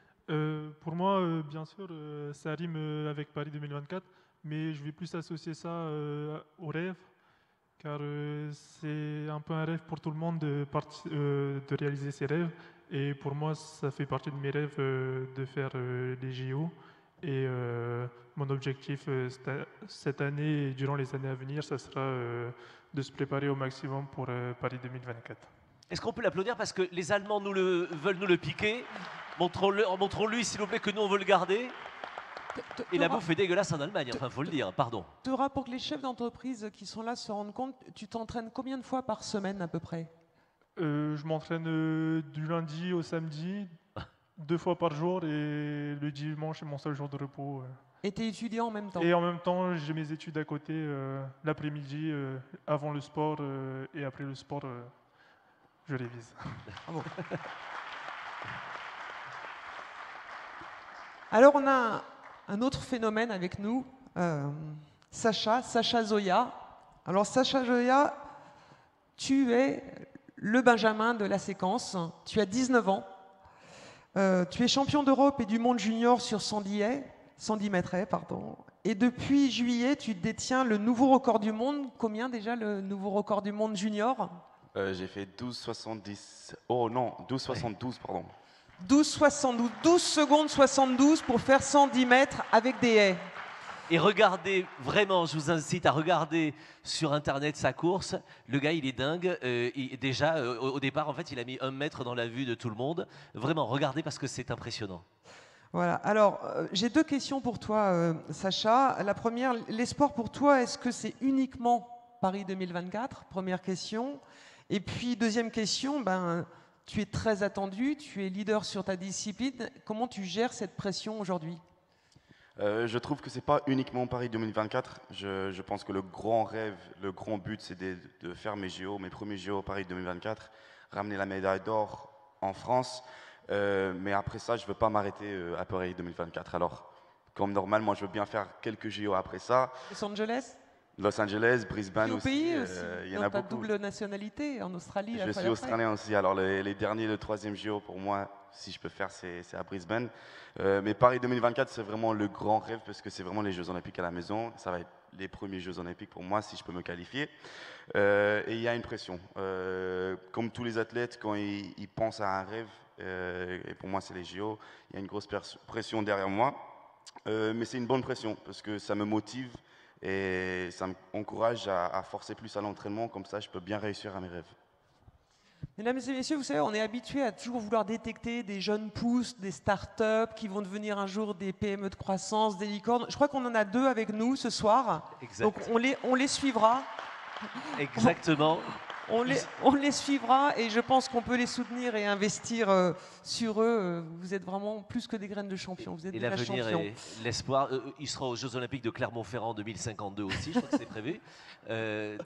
Pour moi, bien sûr, ça rime avec Paris 2024, mais je vais plus associer ça au rêve, car c'est un peu un rêve pour tout le monde de réaliser ses rêves. Et pour moi, ça fait partie de mes rêves de faire les JO. Et mon objectif cette année et durant les années à venir, ça sera de se préparer au maximum pour Paris 2024. Est-ce qu'on peut l'applaudir parce que les Allemands veulent nous le piquer? Montrons-lui, s'il vous plaît, que nous, on veut le garder. Et la bouffe est dégueulasse en Allemagne, enfin, il faut le dire, pardon. Théoura, pour que les chefs d'entreprise qui sont là se rendent compte, tu t'entraînes combien de fois par semaine à peu près? Je m'entraîne du lundi au samedi, 2 fois par jour, et le dimanche est mon seul jour de repos. Et tu es étudiant en même temps? Et en même temps, j'ai mes études à côté, l'après-midi, avant le sport, et après le sport, je révise. Bravo. Alors on a un autre phénomène avec nous, Sacha Zoya. Alors Sacha Zoya, tu es le Benjamin de la séquence, tu as 19 ans, tu es champion d'Europe et du monde junior sur 110 mètres, Et depuis juillet, tu détiens le nouveau record du monde. Combien déjà le nouveau record du monde junior? J'ai fait 12,70. Oh non, 12,72, pardon. 12,72. 12 secondes 72 pour faire 110 mètres avec des haies. Et regardez, vraiment, je vous incite à regarder sur Internet sa course. Le gars, il est dingue. Déjà, au départ, en fait, il a mis 1 mètre dans la vue de tout le monde. Vraiment, regardez parce que c'est impressionnant. Voilà. Alors, j'ai 2 questions pour toi, Sacha. La première, les sports pour toi, est-ce que c'est uniquement Paris 2024? Première question. Et puis, deuxième question, tu es très attendu, tu es leader sur ta discipline. Comment tu gères cette pression aujourd'hui? Je trouve que ce n'est pas uniquement Paris 2024. Je pense que le grand rêve, le grand but, c'est de faire mes premiers JO Paris 2024, ramener la médaille d'or en France. Mais après ça, je ne veux pas m'arrêter à Paris 2024. Alors, comme normal, moi, je veux bien faire quelques JO après ça. Los Angeles, Brisbane aussi. Pays il y en a beaucoup. Double nationalité en Australie. Je suis australien aussi. Alors, les derniers, le 3e JO pour moi, si je peux faire, c'est à Brisbane. Mais Paris 2024, c'est vraiment le grand rêve parce que c'est vraiment les Jeux Olympiques à la maison. Ça va être les premiers Jeux Olympiques pour moi si je peux me qualifier. Et il y a une pression. Comme tous les athlètes, quand ils pensent à un rêve, et pour moi c'est les JO, il y a une grosse pression derrière moi. Mais c'est une bonne pression parce que ça me motive et ça m'encourage à forcer plus à l'entraînement. Comme ça, je peux bien réussir à mes rêves. Mesdames et messieurs, vous savez, on est habitué à toujours vouloir détecter des jeunes pousses, des start-up qui vont devenir un jour des PME de croissance, des licornes. Je crois qu'on en a 2 avec nous ce soir. Exact. Donc on les suivra. Exactement. On les suivra et je pense qu'on peut les soutenir et investir sur eux. Vous êtes vraiment plus que des graines de champions. Vous êtes Et des vrais l'avenir champions. et l'espoir. Il sera aux Jeux Olympiques de Clermont-Ferrand 2052 aussi, je crois que c'est prévu.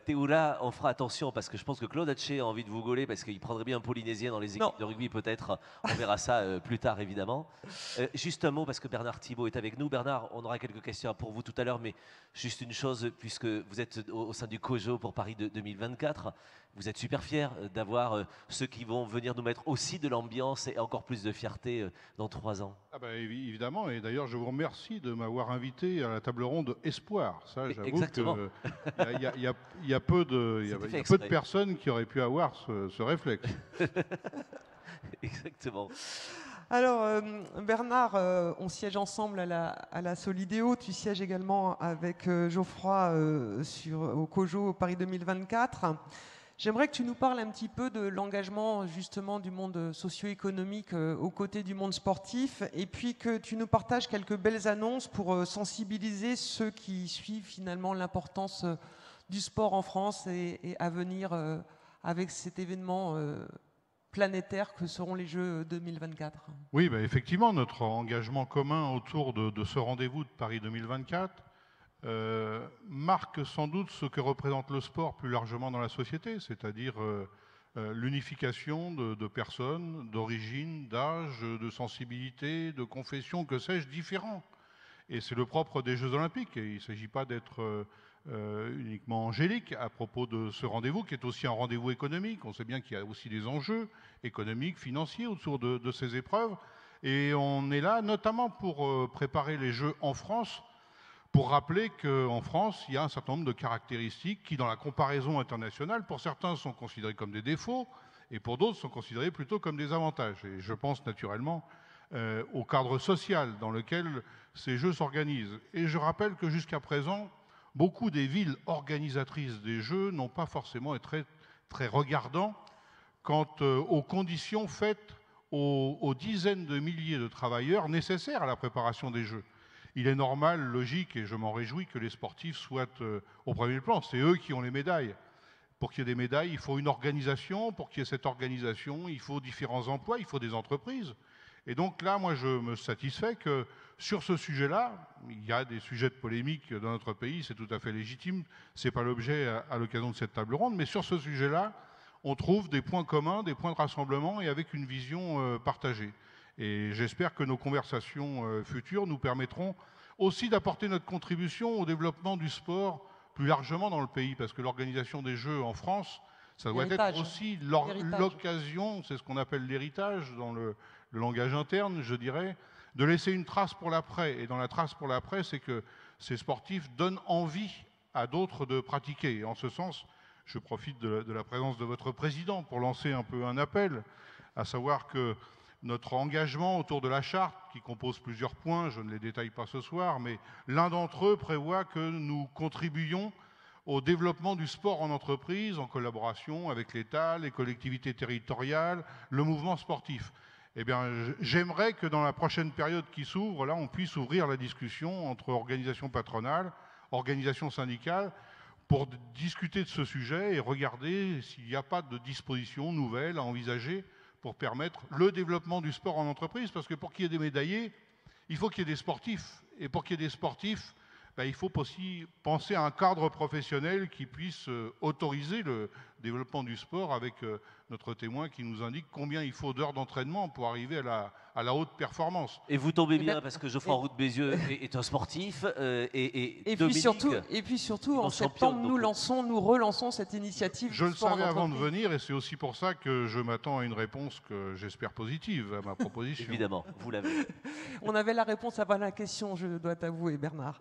Théoula, on fera attention parce que je pense que Claude Haché a envie de vous gauler parce qu'il prendrait bien un Polynésien dans les équipes de rugby peut-être. On verra ça plus tard évidemment. Juste un mot parce que Bernard Thibault est avec nous. Bernard, on aura quelques questions pour vous tout à l'heure, mais juste une chose, puisque vous êtes au sein du COJO pour Paris 2024. Vous êtes super fiers d'avoir ceux qui vont venir nous mettre aussi de l'ambiance et encore plus de fierté dans 3 ans. Évidemment, et d'ailleurs je vous remercie de m'avoir invité à la table ronde Espoir. Ça, j'avoue qu'il y a peu de personnes qui auraient pu avoir ce réflexe. Exactement. Alors, Bernard, on siège ensemble à la Solidéo. Tu sièges également avec Geoffroy au COJO Paris 2024. J'aimerais que tu nous parles un petit peu de l'engagement justement du monde socio-économique aux côtés du monde sportif et puis que tu nous partages quelques belles annonces pour sensibiliser ceux qui suivent finalement l'importance du sport en France et à venir avec cet événement planétaire que seront les Jeux 2024. Oui, effectivement, notre engagement commun autour de ce rendez-vous de Paris 2024 marque sans doute ce que représente le sport plus largement dans la société, c'est-à-dire l'unification de personnes, d'origine, d'âge, de sensibilité, de confession, que sais-je, différents. Et c'est le propre des Jeux Olympiques. Et il ne s'agit pas d'être uniquement angélique à propos de ce rendez-vous, qui est aussi un rendez-vous économique. On sait bien qu'il y a aussi des enjeux économiques, financiers autour de ces épreuves. Et on est là notamment pour préparer les Jeux en France, pour rappeler qu'en France, il y a un certain nombre de caractéristiques qui, dans la comparaison internationale, pour certains sont considérées comme des défauts et pour d'autres sont considérées plutôt comme des avantages. Et je pense naturellement au cadre social dans lequel ces Jeux s'organisent. Et je rappelle que jusqu'à présent, beaucoup des villes organisatrices des Jeux n'ont pas forcément été très regardants quant aux conditions faites aux dizaines de milliers de travailleurs nécessaires à la préparation des Jeux. Il est normal, logique, et je m'en réjouis que les sportifs soient au premier plan. C'est eux qui ont les médailles. Pour qu'il y ait des médailles, il faut une organisation. Pour qu'il y ait cette organisation, il faut différents emplois, il faut des entreprises. Et donc là, moi, je me satisfais que sur ce sujet-là, il y a des sujets de polémique dans notre pays, c'est tout à fait légitime. Ce n'est pas l'objet à l'occasion de cette table ronde. Mais sur ce sujet-là, on trouve des points communs, des points de rassemblement et avec une vision partagée. Et j'espère que nos conversations futures nous permettront aussi d'apporter notre contribution au développement du sport plus largement dans le pays, parce que l'organisation des Jeux en France, ça doit être aussi l'occasion, c'est ce qu'on appelle l'héritage dans le langage interne, je dirais, de laisser une trace pour l'après. Et dans la trace pour l'après, c'est que ces sportifs donnent envie à d'autres de pratiquer. Et en ce sens, je profite de la présence de votre président pour lancer un peu un appel, à savoir que notre engagement autour de la charte, qui compose plusieurs points, je ne les détaille pas ce soir, mais l'un d'entre eux prévoit que nous contribuions au développement du sport en entreprise, en collaboration avec l'État, les collectivités territoriales, le mouvement sportif. Eh bien, j'aimerais que dans la prochaine période qui s'ouvre, là, on puisse ouvrir la discussion entre organisations patronales, organisations syndicales, pour discuter de ce sujet et regarder s'il n'y a pas de dispositions nouvelles à envisager pour permettre le développement du sport en entreprise. Parce que pour qu'il y ait des médaillés, il faut qu'il y ait des sportifs. Et pour qu'il y ait des sportifs, ben, il faut aussi penser à un cadre professionnel qui puisse autoriser le développement du sport avec notre témoin qui nous indique combien il faut d'heures d'entraînement pour arriver à la haute performance. Et vous tombez bien parce que Geoffroy Roux de Bézieux est un sportif et Dominique, puis surtout en septembre, nous relançons cette initiative. Je le savais avant de venir et c'est aussi pour ça que je m'attends à une réponse que j'espère positive à ma proposition. Évidemment, vous l'avez. On avait la réponse avant la question, je dois t'avouer, Bernard.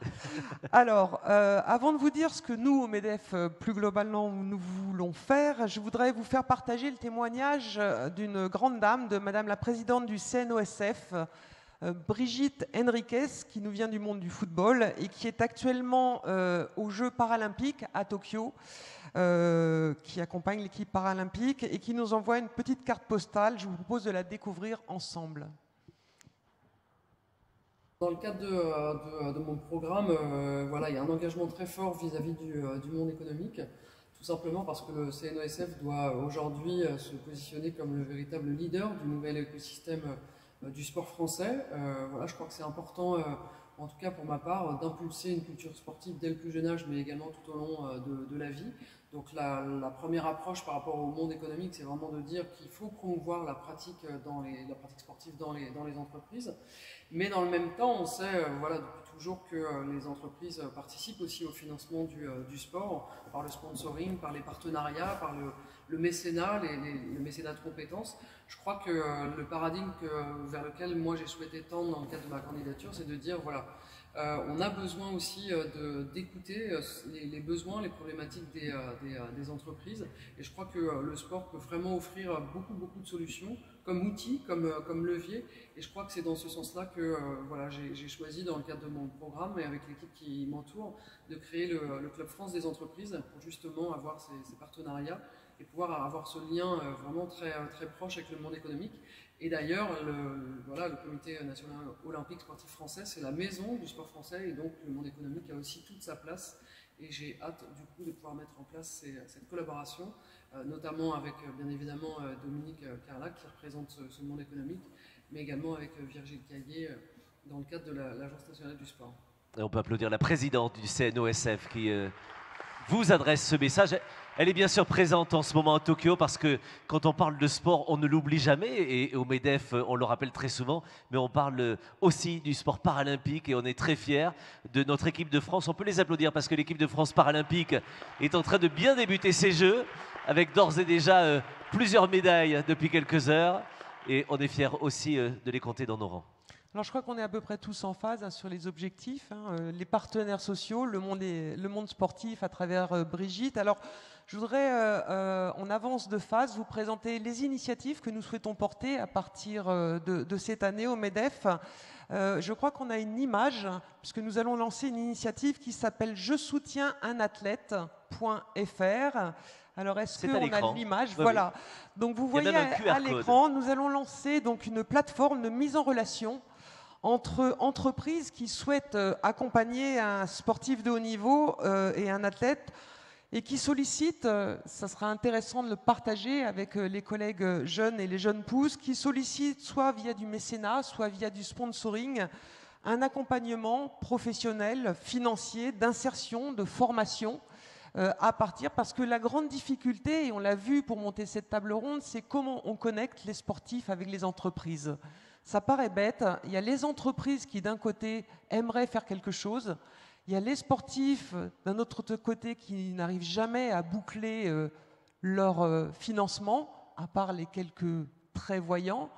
Alors, avant de vous dire ce que nous, au MEDEF, plus globalement, nous voulons faire, je voudrais vous faire partager le témoignage d'une grande dame, de Madame la Présidente du CNOSF, Brigitte Henriquez, qui nous vient du monde du football et qui est actuellement aux Jeux paralympiques à Tokyo, qui accompagne l'équipe paralympique et qui nous envoie une petite carte postale. Je vous propose de la découvrir ensemble. Dans le cadre de mon programme, voilà, il y a un engagement très fort vis-à-vis du monde économique, tout simplement parce que le CNOSF doit aujourd'hui se positionner comme le véritable leader du nouvel écosystème du sport français. Voilà, je crois que c'est important, en tout cas pour ma part, d'impulser une culture sportive dès le plus jeune âge, mais également tout au long de la vie. Donc la première approche par rapport au monde économique, c'est vraiment de dire qu'il faut promouvoir la pratique sportive dans les entreprises. Mais dans le même temps, on sait voilà, depuis toujours que les entreprises participent aussi au financement du sport, par le sponsoring, par les partenariats, par le mécénat, le mécénat de compétences. Je crois que le paradigme vers lequel moi j'ai souhaité tendre dans le cadre de ma candidature, c'est de dire, voilà, on a besoin aussi d'écouter les besoins, les problématiques des entreprises. Et je crois que le sport peut vraiment offrir beaucoup de solutions comme outil, comme levier. Et je crois que c'est dans ce sens-là que voilà, j'ai choisi dans le cadre de mon programme et avec l'équipe qui m'entoure de créer le Club France des entreprises pour justement avoir ces partenariats et pouvoir avoir ce lien vraiment très proche avec le monde économique. Et d'ailleurs, le Comité national olympique sportif français, c'est la maison du sport français et donc le monde économique a aussi toute sa place. Et j'ai hâte du coup de pouvoir mettre en place cette collaboration, notamment avec bien évidemment Dominique Carlac qui représente ce monde économique, mais également avec Virgile Caillé dans le cadre de l'Agence nationale du sport. Et on peut applaudir la présidente du CNOSF qui vous adresse ce message. Elle est bien sûr présente en ce moment à Tokyo parce que quand on parle de sport, on ne l'oublie jamais et au MEDEF, on le rappelle très souvent, mais on parle aussi du sport paralympique et on est très fiers de notre équipe de France. On peut les applaudir parce que l'équipe de France paralympique est en train de bien débuter ses Jeux avec d'ores et déjà plusieurs médailles depuis quelques heures et on est fiers aussi de les compter dans nos rangs. Alors je crois qu'on est à peu près tous en phase sur les objectifs, les partenaires sociaux, le monde sportif à travers Brigitte. Alors je voudrais, en avance de phase, vous présenter les initiatives que nous souhaitons porter à partir de cette année au MEDEF. Je crois qu'on a une image, puisque nous allons lancer une initiative qui s'appelle « Je soutiens un athlète.fr ». Alors, est-ce qu'on a l'image? Voilà. Donc, vous voyez à l'écran, nous allons lancer donc une plateforme de mise en relation entre entreprises qui souhaitent accompagner un sportif de haut niveau et un athlète et qui sollicitent, ça sera intéressant de le partager avec les collègues jeunes et les jeunes pousses, qui sollicitent soit via du mécénat, soit via du sponsoring, un accompagnement professionnel, financier, d'insertion, de formation à partir, parce que la grande difficulté, et on l'a vu pour monter cette table ronde, c'est comment on connecte les sportifs avec les entreprises. Ça paraît bête, il y a les entreprises qui d'un côté aimeraient faire quelque chose, il y a les sportifs d'un autre côté qui n'arrivent jamais à boucler leur financement, à part les quelques très voyants.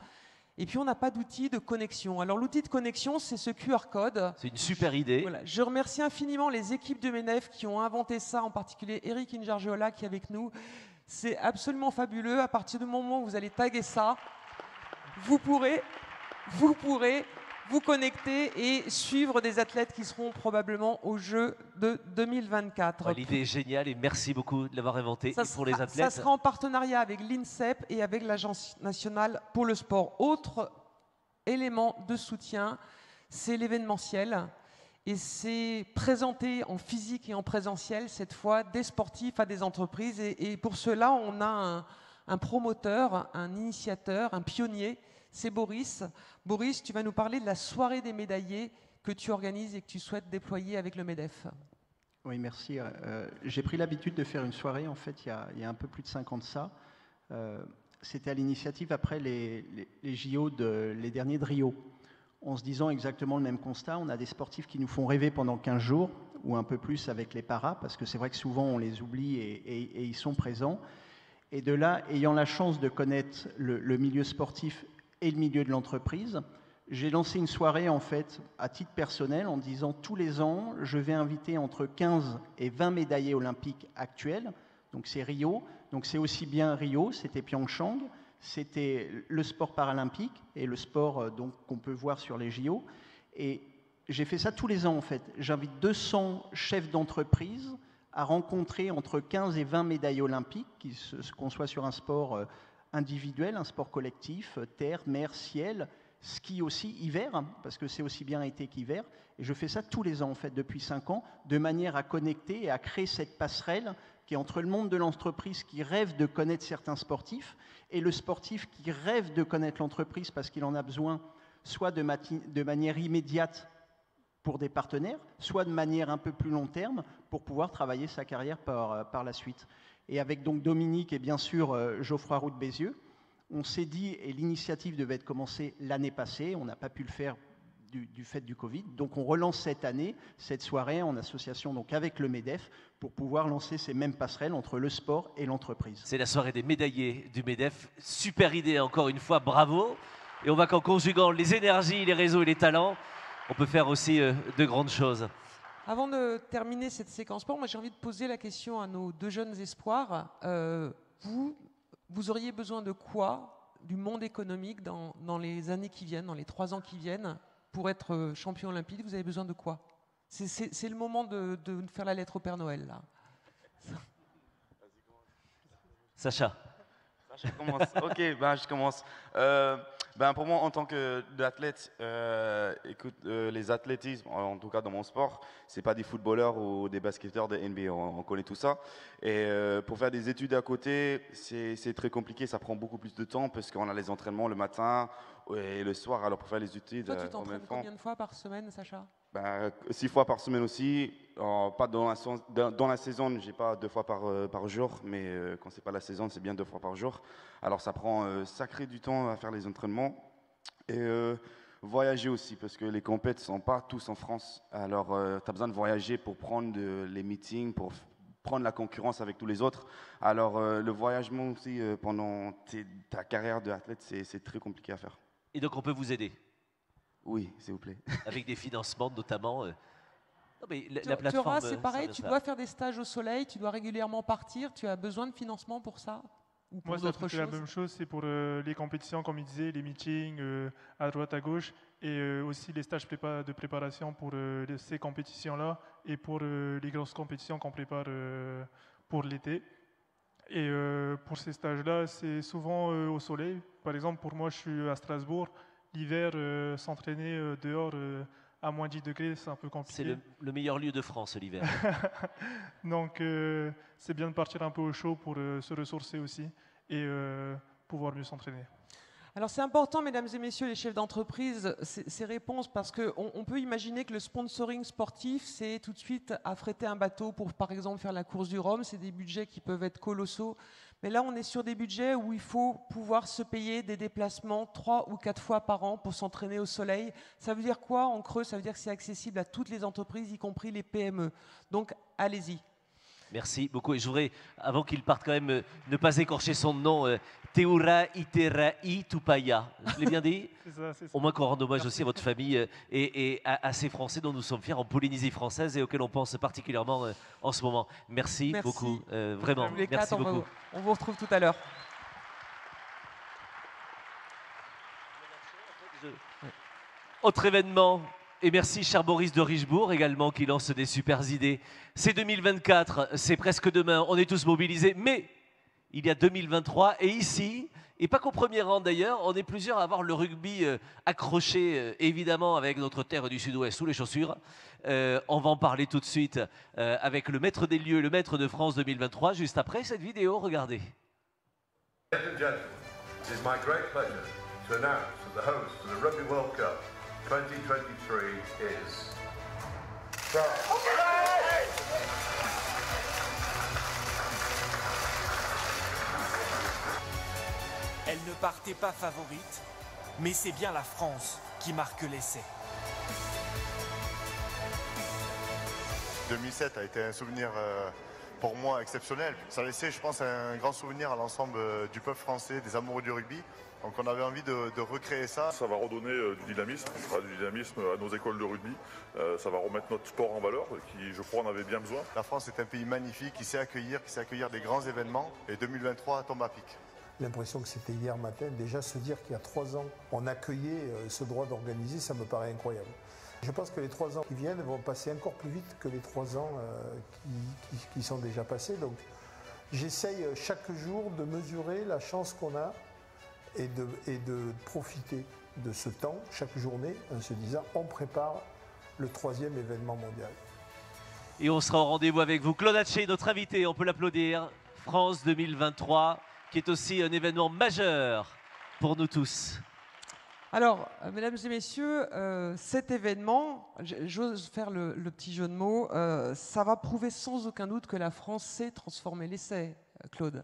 Et puis on n'a pas d'outil de connexion. Alors l'outil de connexion, c'est ce QR code. C'est une super idée. Voilà. Je remercie infiniment les équipes de MEDEF qui ont inventé ça, en particulier Eric Injargiola qui est avec nous. C'est absolument fabuleux. À partir du moment où vous allez taguer ça, vous pourrez vous connecter et suivre des athlètes qui seront probablement aux Jeux de 2024. Ouais, l'idée est géniale et merci beaucoup de l'avoir inventée pour les athlètes. Ça sera en partenariat avec l'INSEP et avec l'Agence nationale pour le sport. Autre élément de soutien, c'est l'événementiel. Et c'est présenté en physique et en présentiel, cette fois, des sportifs à des entreprises. Et pour cela, on a un promoteur, un initiateur, un pionnier. C'est Boris. Boris, tu vas nous parler de la soirée des médaillés que tu organises et que tu souhaites déployer avec le MEDEF. Oui, merci. J'ai pris l'habitude de faire une soirée, en fait, il y a un peu plus de 5 ans de ça. C'était à l'initiative après les JO, les derniers de Rio. En se disant exactement le même constat, on a des sportifs qui nous font rêver pendant 15 jours, ou un peu plus avec les paras, parce que c'est vrai que souvent on les oublie et ils sont présents. Et de là, ayant la chance de connaître le milieu sportif et le milieu de l'entreprise, j'ai lancé une soirée en fait à titre personnel en disant tous les ans, je vais inviter entre 15 et 20 médaillés olympiques actuels. Donc c'est Rio, donc c'est aussi bien Rio, c'était Pyeongchang, c'était le sport paralympique et le sport donc qu'on peut voir sur les JO. Et j'ai fait ça tous les ans en fait. J'invite 200 chefs d'entreprise à rencontrer entre 15 et 20 médailles olympiques, qu'on soit sur un sport individuel, un sport collectif, terre, mer, ciel, ski aussi, hiver, hein, parce que c'est aussi bien été qu'hiver. Et je fais ça tous les ans, en fait, depuis 5 ans, de manière à connecter et à créer cette passerelle qui est entre le monde de l'entreprise qui rêve de connaître certains sportifs et le sportif qui rêve de connaître l'entreprise parce qu'il en a besoin, soit de manière immédiate pour des partenaires, soit de manière un peu plus long terme pour pouvoir travailler sa carrière par la suite. Et avec donc Dominique et bien sûr Geoffroy Roux de Bézieux, on s'est dit, et l'initiative devait être commencée l'année passée, on n'a pas pu le faire du fait du Covid, donc on relance cette année, cette soirée en association donc avec le MEDEF pour pouvoir lancer ces mêmes passerelles entre le sport et l'entreprise. C'est la soirée des médaillés du MEDEF, super idée encore une fois, bravo. Et on voit qu'en conjuguant les énergies, les réseaux et les talents, on peut faire aussi de grandes choses. Avant de terminer cette séquence sport, moi j'ai envie de poser la question à nos 2 jeunes espoirs. Vous auriez besoin de quoi du monde économique dans les années qui viennent, dans les 3 ans qui viennent, pour être champion olympique? Vous avez besoin de quoi? C'est le moment de faire la lettre au Père Noël, là. Sacha. Je commence. Ok, je commence. Pour moi, en tant qu'athlète, écoute, les athlétismes, en tout cas dans mon sport, c'est pas des footballeurs ou des basketteurs de NBA, on connaît tout ça. Et pour faire des études à côté, c'est très compliqué, ça prend beaucoup plus de temps parce qu'on a les entraînements le matin et le soir. Alors pour faire les études, toi, tu t'entraînes combien de fois par semaine, Sacha? 6 fois par semaine aussi. Pas dans la saison, j'ai pas 2 fois par jour, mais quand c'est pas la saison, c'est bien 2 fois par jour. Alors ça prend sacré du temps à faire les entraînements et voyager aussi parce que les compètes sont pas tous en France. Alors tu as besoin de voyager pour prendre les meetings, pour prendre la concurrence avec tous les autres. Alors le voyagement aussi pendant ta carrière d'athlète, c'est très compliqué à faire. Et donc on peut vous aider? Oui, s'il vous plaît. Avec des financements notamment. Non, mais la Tu plateforme, auras, c'est pareil, tu dois faire des stages au soleil, tu dois régulièrement partir, tu as besoin de financement pour ça? Ou pour Moi, c'est la même chose, c'est pour les compétitions, comme il disait, les meetings à droite, à gauche, et aussi les stages de préparation pour ces compétitions-là, et pour les grosses compétitions qu'on prépare pour l'été. Et pour ces stages-là, c'est souvent au soleil. Par exemple, pour moi, je suis à Strasbourg. L'hiver, s'entraîner dehors à moins 10 degrés, c'est un peu compliqué. C'est le meilleur lieu de France l'hiver. Donc, c'est bien de partir un peu au chaud pour se ressourcer aussi et pouvoir mieux s'entraîner. Alors c'est important, mesdames et messieurs les chefs d'entreprise, ces réponses, parce qu'on peut imaginer que le sponsoring sportif, c'est tout de suite affréter un bateau pour, par exemple, faire la course du Rhum. C'est des budgets qui peuvent être colossaux. Mais là, on est sur des budgets où il faut pouvoir se payer des déplacements 3 ou 4 fois par an pour s'entraîner au soleil. Ça veut dire quoi en creux? Ça veut dire que c'est accessible à toutes les entreprises, y compris les PME. Donc, allez-y. Merci beaucoup. Et je voudrais, avant qu'il parte, quand même ne pas écorcher son nom, Teura Iterai Tupaya. Je l'ai bien dit? C'est ça, c'est ça. Au moins qu'on rende hommage aussi à votre famille et à ces Français dont nous sommes fiers en Polynésie française et auxquels on pense particulièrement en ce moment. Merci beaucoup, vraiment. Tous les Merci quatre, beaucoup. On vous retrouve tout à l'heure. Autre événement, et merci cher Boris de Richebourg également qui lance des super idées. C'est 2024, c'est presque demain, on est tous mobilisés, mais il y a 2023 et ici, et pas qu'au premier rang d'ailleurs, on est plusieurs à avoir le rugby accroché évidemment avec notre terre du sud-ouest sous les chaussures. On va en parler tout de suite avec le maître des lieux, le maître de France 2023, juste après cette vidéo, regardez. Ladies and gentlemen, it is my great pleasure to announce that the host of the Rugby World Cup 2023 is France. Elle ne partait pas favorite, mais c'est bien la France qui marque l'essai. 2007 a été un souvenir pour moi exceptionnel. Ça a laissé, je pense, un grand souvenir à l'ensemble du peuple français, des amoureux du rugby. Donc on avait envie de recréer ça. Ça va redonner du dynamisme, à nos écoles de rugby. Ça va remettre notre sport en valeur, qui je crois en avait bien besoin. La France est un pays magnifique, qui sait accueillir des grands événements. Et 2023 tombe à pic. L'impression que c'était hier matin. Déjà se dire qu'il y a 3 ans, on accueillait ce droit d'organiser, ça me paraît incroyable. Je pense que les 3 ans qui viennent vont passer encore plus vite que les 3 ans qui sont déjà passés. Donc j'essaye chaque jour de mesurer la chance qu'on a et de profiter de ce temps, chaque journée, en se disant on prépare le 3e événement mondial. Et on sera au rendez-vous avec vous. Claude Haché, notre invité, on peut l'applaudir. France 2023, qui est aussi un événement majeur pour nous tous. Alors, mesdames et messieurs, cet événement, j'ose faire le petit jeu de mots, ça va prouver sans aucun doute que la France sait transformer l'essai, Claude.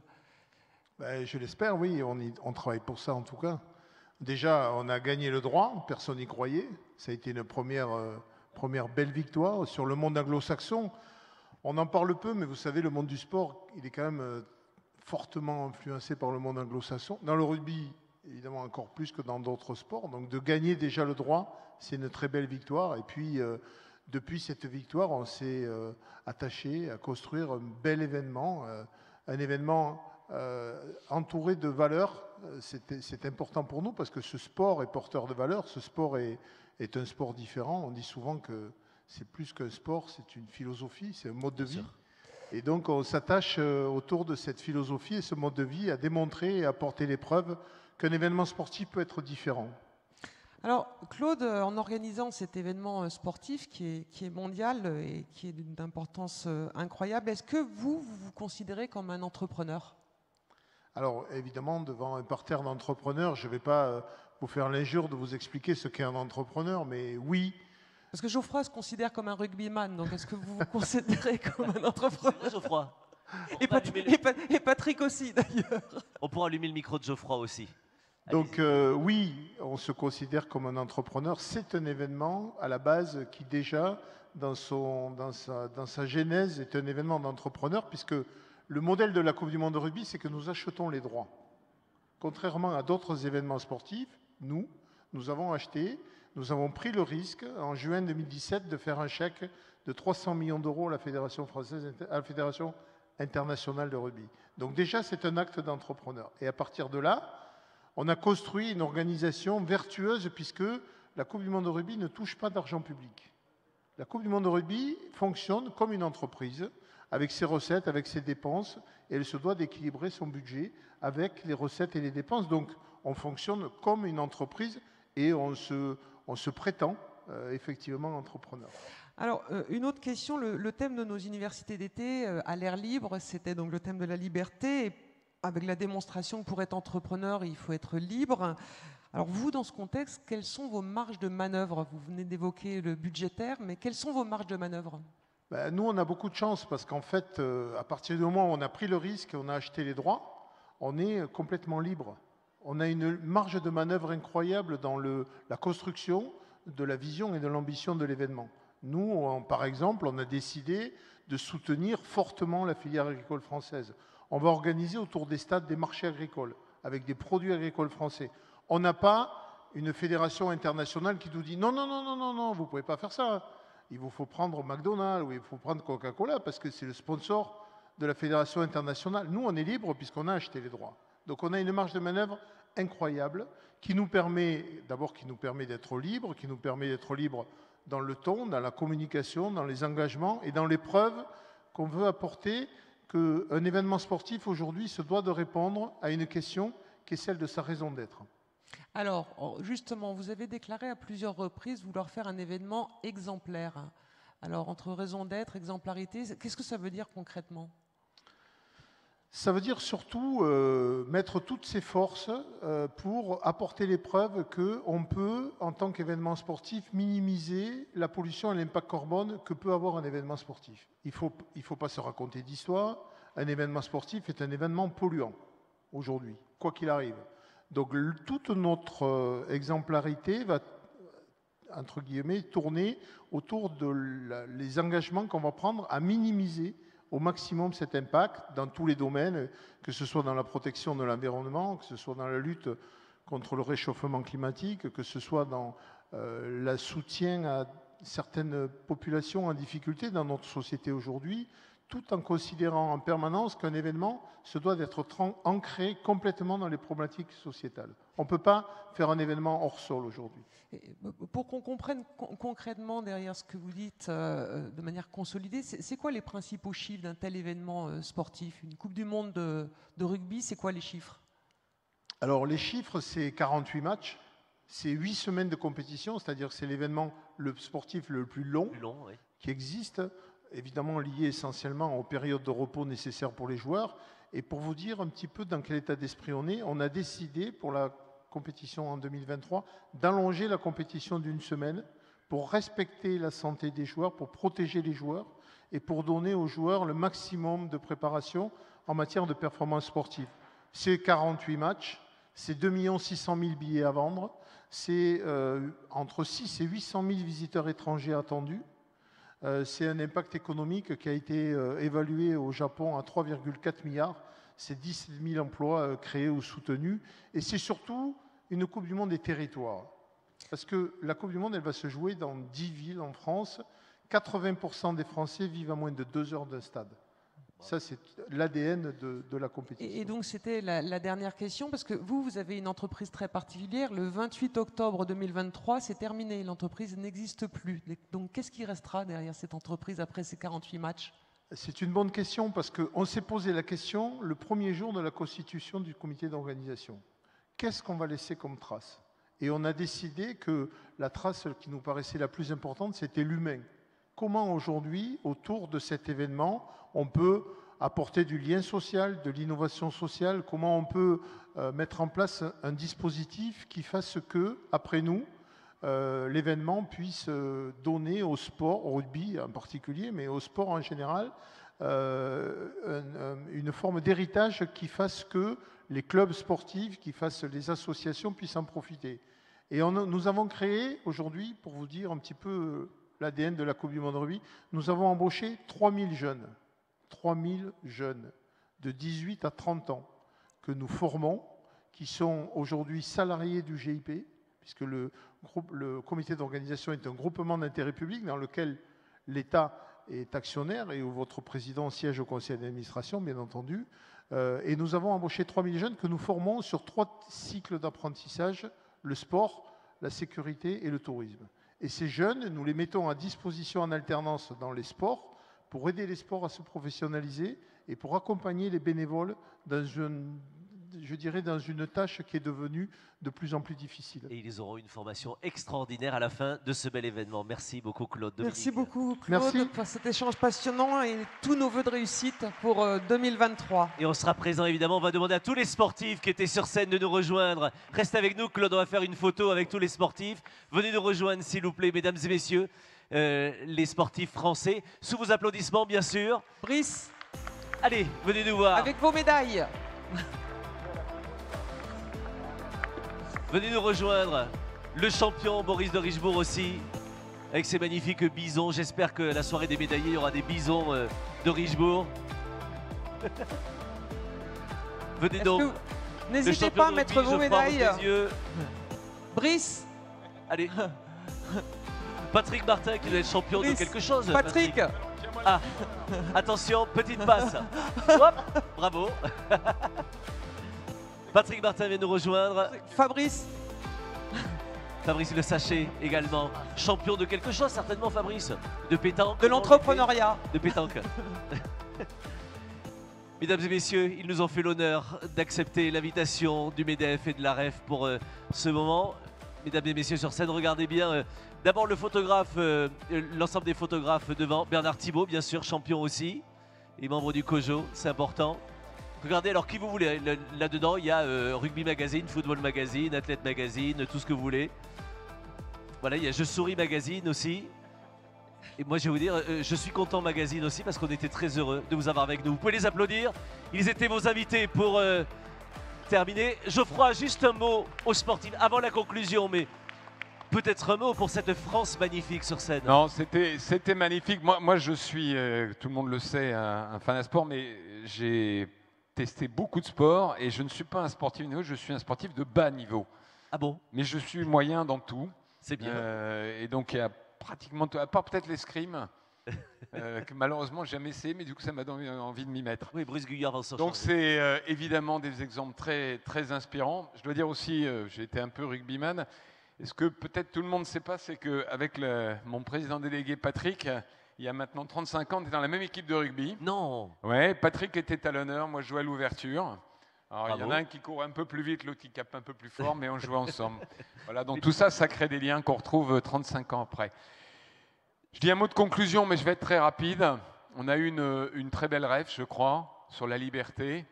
Ben, je l'espère, oui, on travaille pour ça en tout cas. Déjà, on a gagné le droit, personne n'y croyait. Ça a été une première belle victoire sur le monde anglo-saxon. On en parle peu, mais vous savez, le monde du sport, il est quand même fortement influencé par le monde anglo-saxon. Dans le rugby, évidemment encore plus que dans d'autres sports. Donc de gagner déjà le droit, c'est une très belle victoire. Et puis, depuis cette victoire, on s'est attaché à construire un bel événement, un événement entouré de valeurs. C'est important pour nous parce que ce sport est porteur de valeurs. Ce sport est un sport différent. On dit souvent que c'est plus qu'un sport, c'est une philosophie, c'est un mode de vie. Et donc on s'attache autour de cette philosophie et ce mode de vie à démontrer et à apporter les preuves qu'un événement sportif peut être différent. Alors Claude, en organisant cet événement sportif qui est mondial et qui est d'une importance incroyable, est-ce que vous vous considérez comme un entrepreneur ? Alors évidemment, devant un parterre d'entrepreneurs, je ne vais pas vous faire l'injure de vous expliquer ce qu'est un entrepreneur, mais oui. Parce que Geoffroy se considère comme un rugbyman, donc est-ce que vous vous considérez comme un entrepreneur, Geoffroy? Et Patrick aussi d'ailleurs. On pourra allumer le micro de Geoffroy aussi. Donc oui, on se considère comme un entrepreneur. C'est un événement à la base qui déjà, dans sa genèse, est un événement d'entrepreneur, puisque le modèle de la Coupe du Monde de rugby, c'est que nous achetons les droits. Contrairement à d'autres événements sportifs, nous avons acheté, nous avons pris le risque en juin 2017 de faire un chèque de 300 millions d'euros à la Fédération internationale de rugby. Donc déjà, c'est un acte d'entrepreneur. Et à partir de là, on a construit une organisation vertueuse puisque la Coupe du Monde de rugby ne touche pas d'argent public. La Coupe du Monde de rugby fonctionne comme une entreprise, avec ses recettes, avec ses dépenses, et elle se doit d'équilibrer son budget avec les recettes et les dépenses. Donc on fonctionne comme une entreprise et on se prétend effectivement entrepreneur. Alors, une autre question, le thème de nos universités d'été à l'air libre, c'était donc le thème de la liberté, et avec la démonstration que pour être entrepreneur, il faut être libre. Alors vous, dans ce contexte, quelles sont vos marges de manœuvre? Vous venez d'évoquer le budgétaire, mais quelles sont vos marges de manœuvre? Ben, nous, on a beaucoup de chance parce qu'en fait, à partir du moment où on a pris le risque et on a acheté les droits, on est complètement libre. On a une marge de manœuvre incroyable dans la construction de la vision et de l'ambition de l'événement. Nous, par exemple, on a décidé de soutenir fortement la filière agricole française. On va organiser autour des stades des marchés agricoles, avec des produits agricoles français. On n'a pas une fédération internationale qui nous dit non, non, non, non, non, non, vous ne pouvez pas faire ça. Il vous faut prendre McDonald's ou il faut prendre Coca-Cola parce que c'est le sponsor de la fédération internationale. Nous, on est libre puisqu'on a acheté les droits. Donc on a une marge de manœuvre incroyable qui nous permet, d'abord qui nous permet d'être libre, qui nous permet d'être libre dans le ton, dans la communication, dans les engagements et dans les preuves qu'on veut apporter qu'un événement sportif aujourd'hui se doit de répondre à une question qui est celle de sa raison d'être. Alors, justement, vous avez déclaré à plusieurs reprises vouloir faire un événement exemplaire. Alors, entre raison d'être, exemplarité, qu'est-ce que ça veut dire concrètement ? Ça veut dire surtout mettre toutes ses forces pour apporter les preuves qu'on peut, en tant qu'événement sportif, minimiser la pollution et l'impact carbone que peut avoir un événement sportif. Il faut pas se raconter d'histoire. Un événement sportif est un événement polluant, aujourd'hui, quoi qu'il arrive. Donc toute notre exemplarité va, entre guillemets, tourner autour des engagements qu'on va prendre à minimiser au maximum cet impact dans tous les domaines, que ce soit dans la protection de l'environnement, que ce soit dans la lutte contre le réchauffement climatique, que ce soit dans le soutien à certaines populations en difficulté dans notre société aujourd'hui, tout en considérant en permanence qu'un événement se doit d'être ancré complètement dans les problématiques sociétales. On ne peut pas faire un événement hors sol aujourd'hui. Pour qu'on comprenne concrètement derrière ce que vous dites de manière consolidée, c'est quoi les principaux chiffres d'un tel événement sportif? Une Coupe du Monde de rugby, c'est quoi les chiffres? Alors les chiffres, c'est 48 matchs, c'est 8 semaines de compétition, c'est-à-dire que c'est l'événement sportif le plus long oui, qui existe, évidemment lié essentiellement aux périodes de repos nécessaires pour les joueurs. Et pour vous dire un petit peu dans quel état d'esprit on a décidé pour la compétition en 2023 d'allonger la compétition d'une semaine pour respecter la santé des joueurs, pour protéger les joueurs et pour donner aux joueurs le maximum de préparation en matière de performance sportive. C'est 48 matchs, c'est 2 600 000 billets à vendre, c'est entre 6 et 800 000 visiteurs étrangers attendus. C'est un impact économique qui a été évalué au Japon à 3,4 milliards. C'est 10 000 emplois créés ou soutenus. Et c'est surtout une Coupe du Monde des territoires. Parce que la Coupe du Monde, elle va se jouer dans 10 villes en France. 80% des Français vivent à moins de 2 heures d'un stade. Ça, c'est l'ADN de la compétition. Et donc, c'était la dernière question, parce que vous avez une entreprise très particulière. Le 28 octobre 2023, c'est terminé. L'entreprise n'existe plus. Donc, qu'est-ce qui restera derrière cette entreprise après ces 48 matchs? C'est une bonne question, parce qu'on s'est posé la question le premier jour de la constitution du comité d'organisation. Qu'est-ce qu'on va laisser comme trace? Et on a décidé que la trace qui nous paraissait la plus importante, c'était l'humain. Comment aujourd'hui, autour de cet événement, on peut apporter du lien social, de l'innovation sociale, comment on peut mettre en place un dispositif qui fasse que, après nous, l'événement puisse donner au sport, au rugby en particulier, mais au sport en général, une forme d'héritage qui fasse que les clubs sportifs, qui fassent les associations puissent en profiter. Et nous avons créé aujourd'hui, pour vous dire un petit peu l'ADN de la Coupe du Monde de rugby, nous avons embauché 3000 jeunes. 3000 jeunes de 18 à 30 ans que nous formons, qui sont aujourd'hui salariés du GIP, puisque le comité d'organisation est un groupement d'intérêt public dans lequel l'État est actionnaire et où votre président siège au conseil d'administration, bien entendu. Et nous avons embauché 3000 jeunes que nous formons sur 3 cycles d'apprentissage, le sport, la sécurité et le tourisme. Et ces jeunes, nous les mettons à disposition en alternance dans les sports, pour aider les sports à se professionnaliser et pour accompagner les bénévoles dans dans une tâche qui est devenue de plus en plus difficile. Et ils auront une formation extraordinaire à la fin de ce bel événement. Merci beaucoup Claude. Merci beaucoup Claude pour cet échange passionnant et tous nos vœux de réussite pour 2023. Et on sera présent évidemment, on va demander à tous les sportifs qui étaient sur scène de nous rejoindre. Restez avec nous Claude, on va faire une photo avec tous les sportifs. Venez nous rejoindre s'il vous plaît mesdames et messieurs. Les sportifs français, sous vos applaudissements bien sûr. Brice, allez, venez nous voir. Avec vos médailles. Venez nous rejoindre. Le champion Boris de Richebourg aussi. avec ces magnifiques bisons. J'espère que la soirée des médaillés, il y aura des bisons de Richebourg. Venez donc. N'hésitez pas à mettre vos médailles. Brice. Allez. Patrick Martin qui doit être champion de quelque chose. Patrick. Ah, attention, petite passe. Hop, bravo. Patrick Martin vient nous rejoindre. Fabrice. Fabrice Le Sachet également. Champion de quelque chose certainement, Fabrice. De pétanque. De l'entrepreneuriat. De pétanque. Mesdames et messieurs, ils nous ont fait l'honneur d'accepter l'invitation du MEDEF et de la REF pour ce moment. Mesdames et messieurs sur scène, regardez bien. D'abord le photographe, l'ensemble des photographes devant. Bernard Thibault, bien sûr, champion aussi. Et membre du COJO, c'est important. Regardez, alors qui vous voulez. Là-dedans, il y a Rugby Magazine, Football Magazine, Athlète Magazine, tout ce que vous voulez. Voilà, il y a Je Souris Magazine aussi. Et moi, je vais vous dire, je suis content Magazine aussi parce qu'on était très heureux de vous avoir avec nous. Vous pouvez les applaudir. Ils étaient vos invités pour terminer. Geoffroy, juste un mot aux sportifs avant la conclusion, mais peut-être un mot pour cette France magnifique sur scène. Non, c'était magnifique. Moi, je suis, tout le monde le sait, un fan de sport, mais j'ai testé beaucoup de sports et je ne suis pas un sportif de niveau, je suis un sportif de bas niveau. Ah bon? Mais je suis moyen dans tout. C'est bien. Et donc, il y a pratiquement tout, à part peut-être l'escrime, que malheureusement j'ai jamais essayé, mais du coup ça m'a donné envie de m'y mettre. Oui, Brice Guyard va s'en Donc charger. c'est évidemment des exemples très, très inspirants. Je dois dire aussi, j'ai été un peu rugbyman. Et ce que peut-être tout le monde ne sait pas, c'est qu'avec mon président délégué Patrick, il y a maintenant 35 ans, on était dans la même équipe de rugby. Non. Ouais, Patrick était talonneur, moi je jouais à l'ouverture. Alors, il y en Bravo. a un qui court un peu plus vite, l'autre qui capte un peu plus fort, mais on jouait ensemble. Voilà, donc tout ça, ça crée des liens qu'on retrouve 35 ans après. Je dis un mot de conclusion, mais je vais être très rapide. On a eu une très belle rêve, je crois, sur la liberté.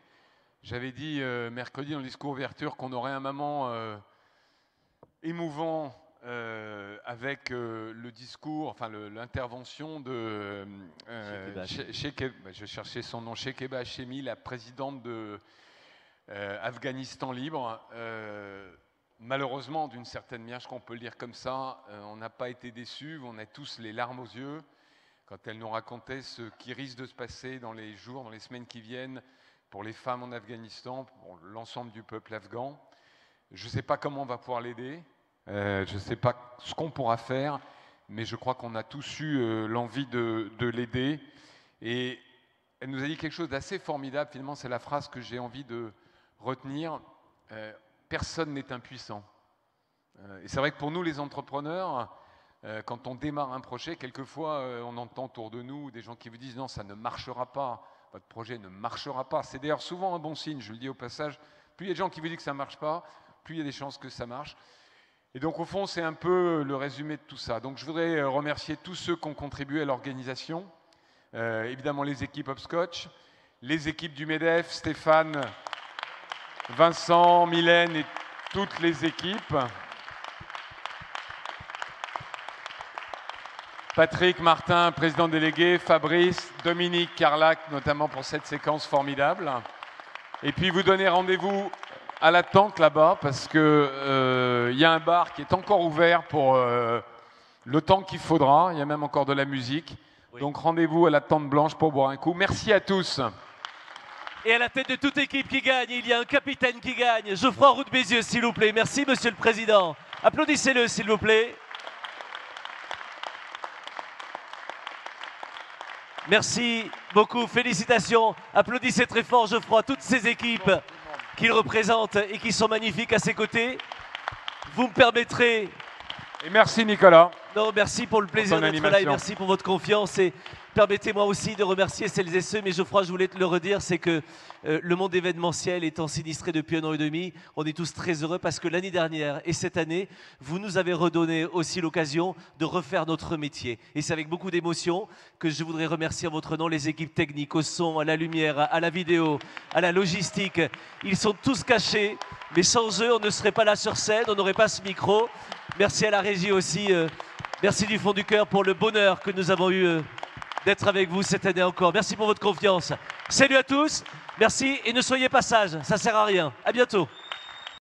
J'avais dit mercredi dans le discours ouverture qu'on aurait un moment émouvant avec le discours, enfin l'intervention de je cherchais son nom, Shekeba Hashemi, la présidente de Afghanistan Libre. Malheureusement, d'une certaine manière, je crois qu'on peut le dire comme ça, on n'a pas été déçus, on a tous les larmes aux yeux quand elle nous racontait ce qui risque de se passer dans les jours, dans les semaines qui viennent pour les femmes en Afghanistan, pour l'ensemble du peuple afghan. Je ne sais pas comment on va pouvoir l'aider, je ne sais pas ce qu'on pourra faire, mais je crois qu'on a tous eu l'envie de l'aider. Et elle nous a dit quelque chose d'assez formidable, finalement, c'est la phrase que j'ai envie de retenir. Personne n'est impuissant. Et c'est vrai que pour nous, les entrepreneurs, quand on démarre un projet, quelquefois, on entend autour de nous des gens qui vous disent « Non, ça ne marchera pas, votre projet ne marchera pas ». C'est d'ailleurs souvent un bon signe, je le dis au passage. Plus il y a des gens qui vous disent que ça ne marche pas, plus il y a des chances que ça marche. Et donc, au fond, c'est un peu le résumé de tout ça. Donc, je voudrais remercier tous ceux qui ont contribué à l'organisation. Évidemment, les équipes Hopscotch, les équipes du MEDEF, Stéphane, Vincent, Mylène et toutes les équipes. Patrick Martin, président délégué, Fabrice, Dominique Carlac, notamment pour cette séquence formidable. Et puis vous donnez rendez-vous à la tente là-bas, parce que y a un bar qui est encore ouvert pour le temps qu'il faudra. Il y a même encore de la musique. Oui. Donc rendez-vous à la tente blanche pour boire un coup. Merci à tous. Et à la tête de toute équipe qui gagne, il y a un capitaine qui gagne. Geoffroy Roux de Bézieux, s'il vous plaît. Merci, Monsieur le Président. Applaudissez-le, s'il vous plaît. Merci beaucoup, félicitations. Applaudissez très fort, Geoffroy, toutes ces équipes qu'il représente et qui sont magnifiques à ses côtés. Vous me permettrez... Et merci, Nicolas. Non, merci pour le plaisir d'être là et merci pour votre confiance. Et permettez-moi aussi de remercier celles et ceux, mais Geoffroy, je voulais te le redire, c'est que le monde événementiel étant sinistré depuis 1 an et demi, on est tous très heureux parce que l'année dernière et cette année, vous nous avez redonné aussi l'occasion de refaire notre métier. Et c'est avec beaucoup d'émotion que je voudrais remercier en votre nom les équipes techniques, au son, à la lumière, à la vidéo, à la logistique. Ils sont tous cachés, mais sans eux, on ne serait pas là sur scène, on n'aurait pas ce micro. Merci à la régie aussi. Merci du fond du cœur pour le bonheur que nous avons eu d'être avec vous cette année encore. Merci pour votre confiance. Salut à tous, merci et ne soyez pas sages, ça sert à rien. À bientôt.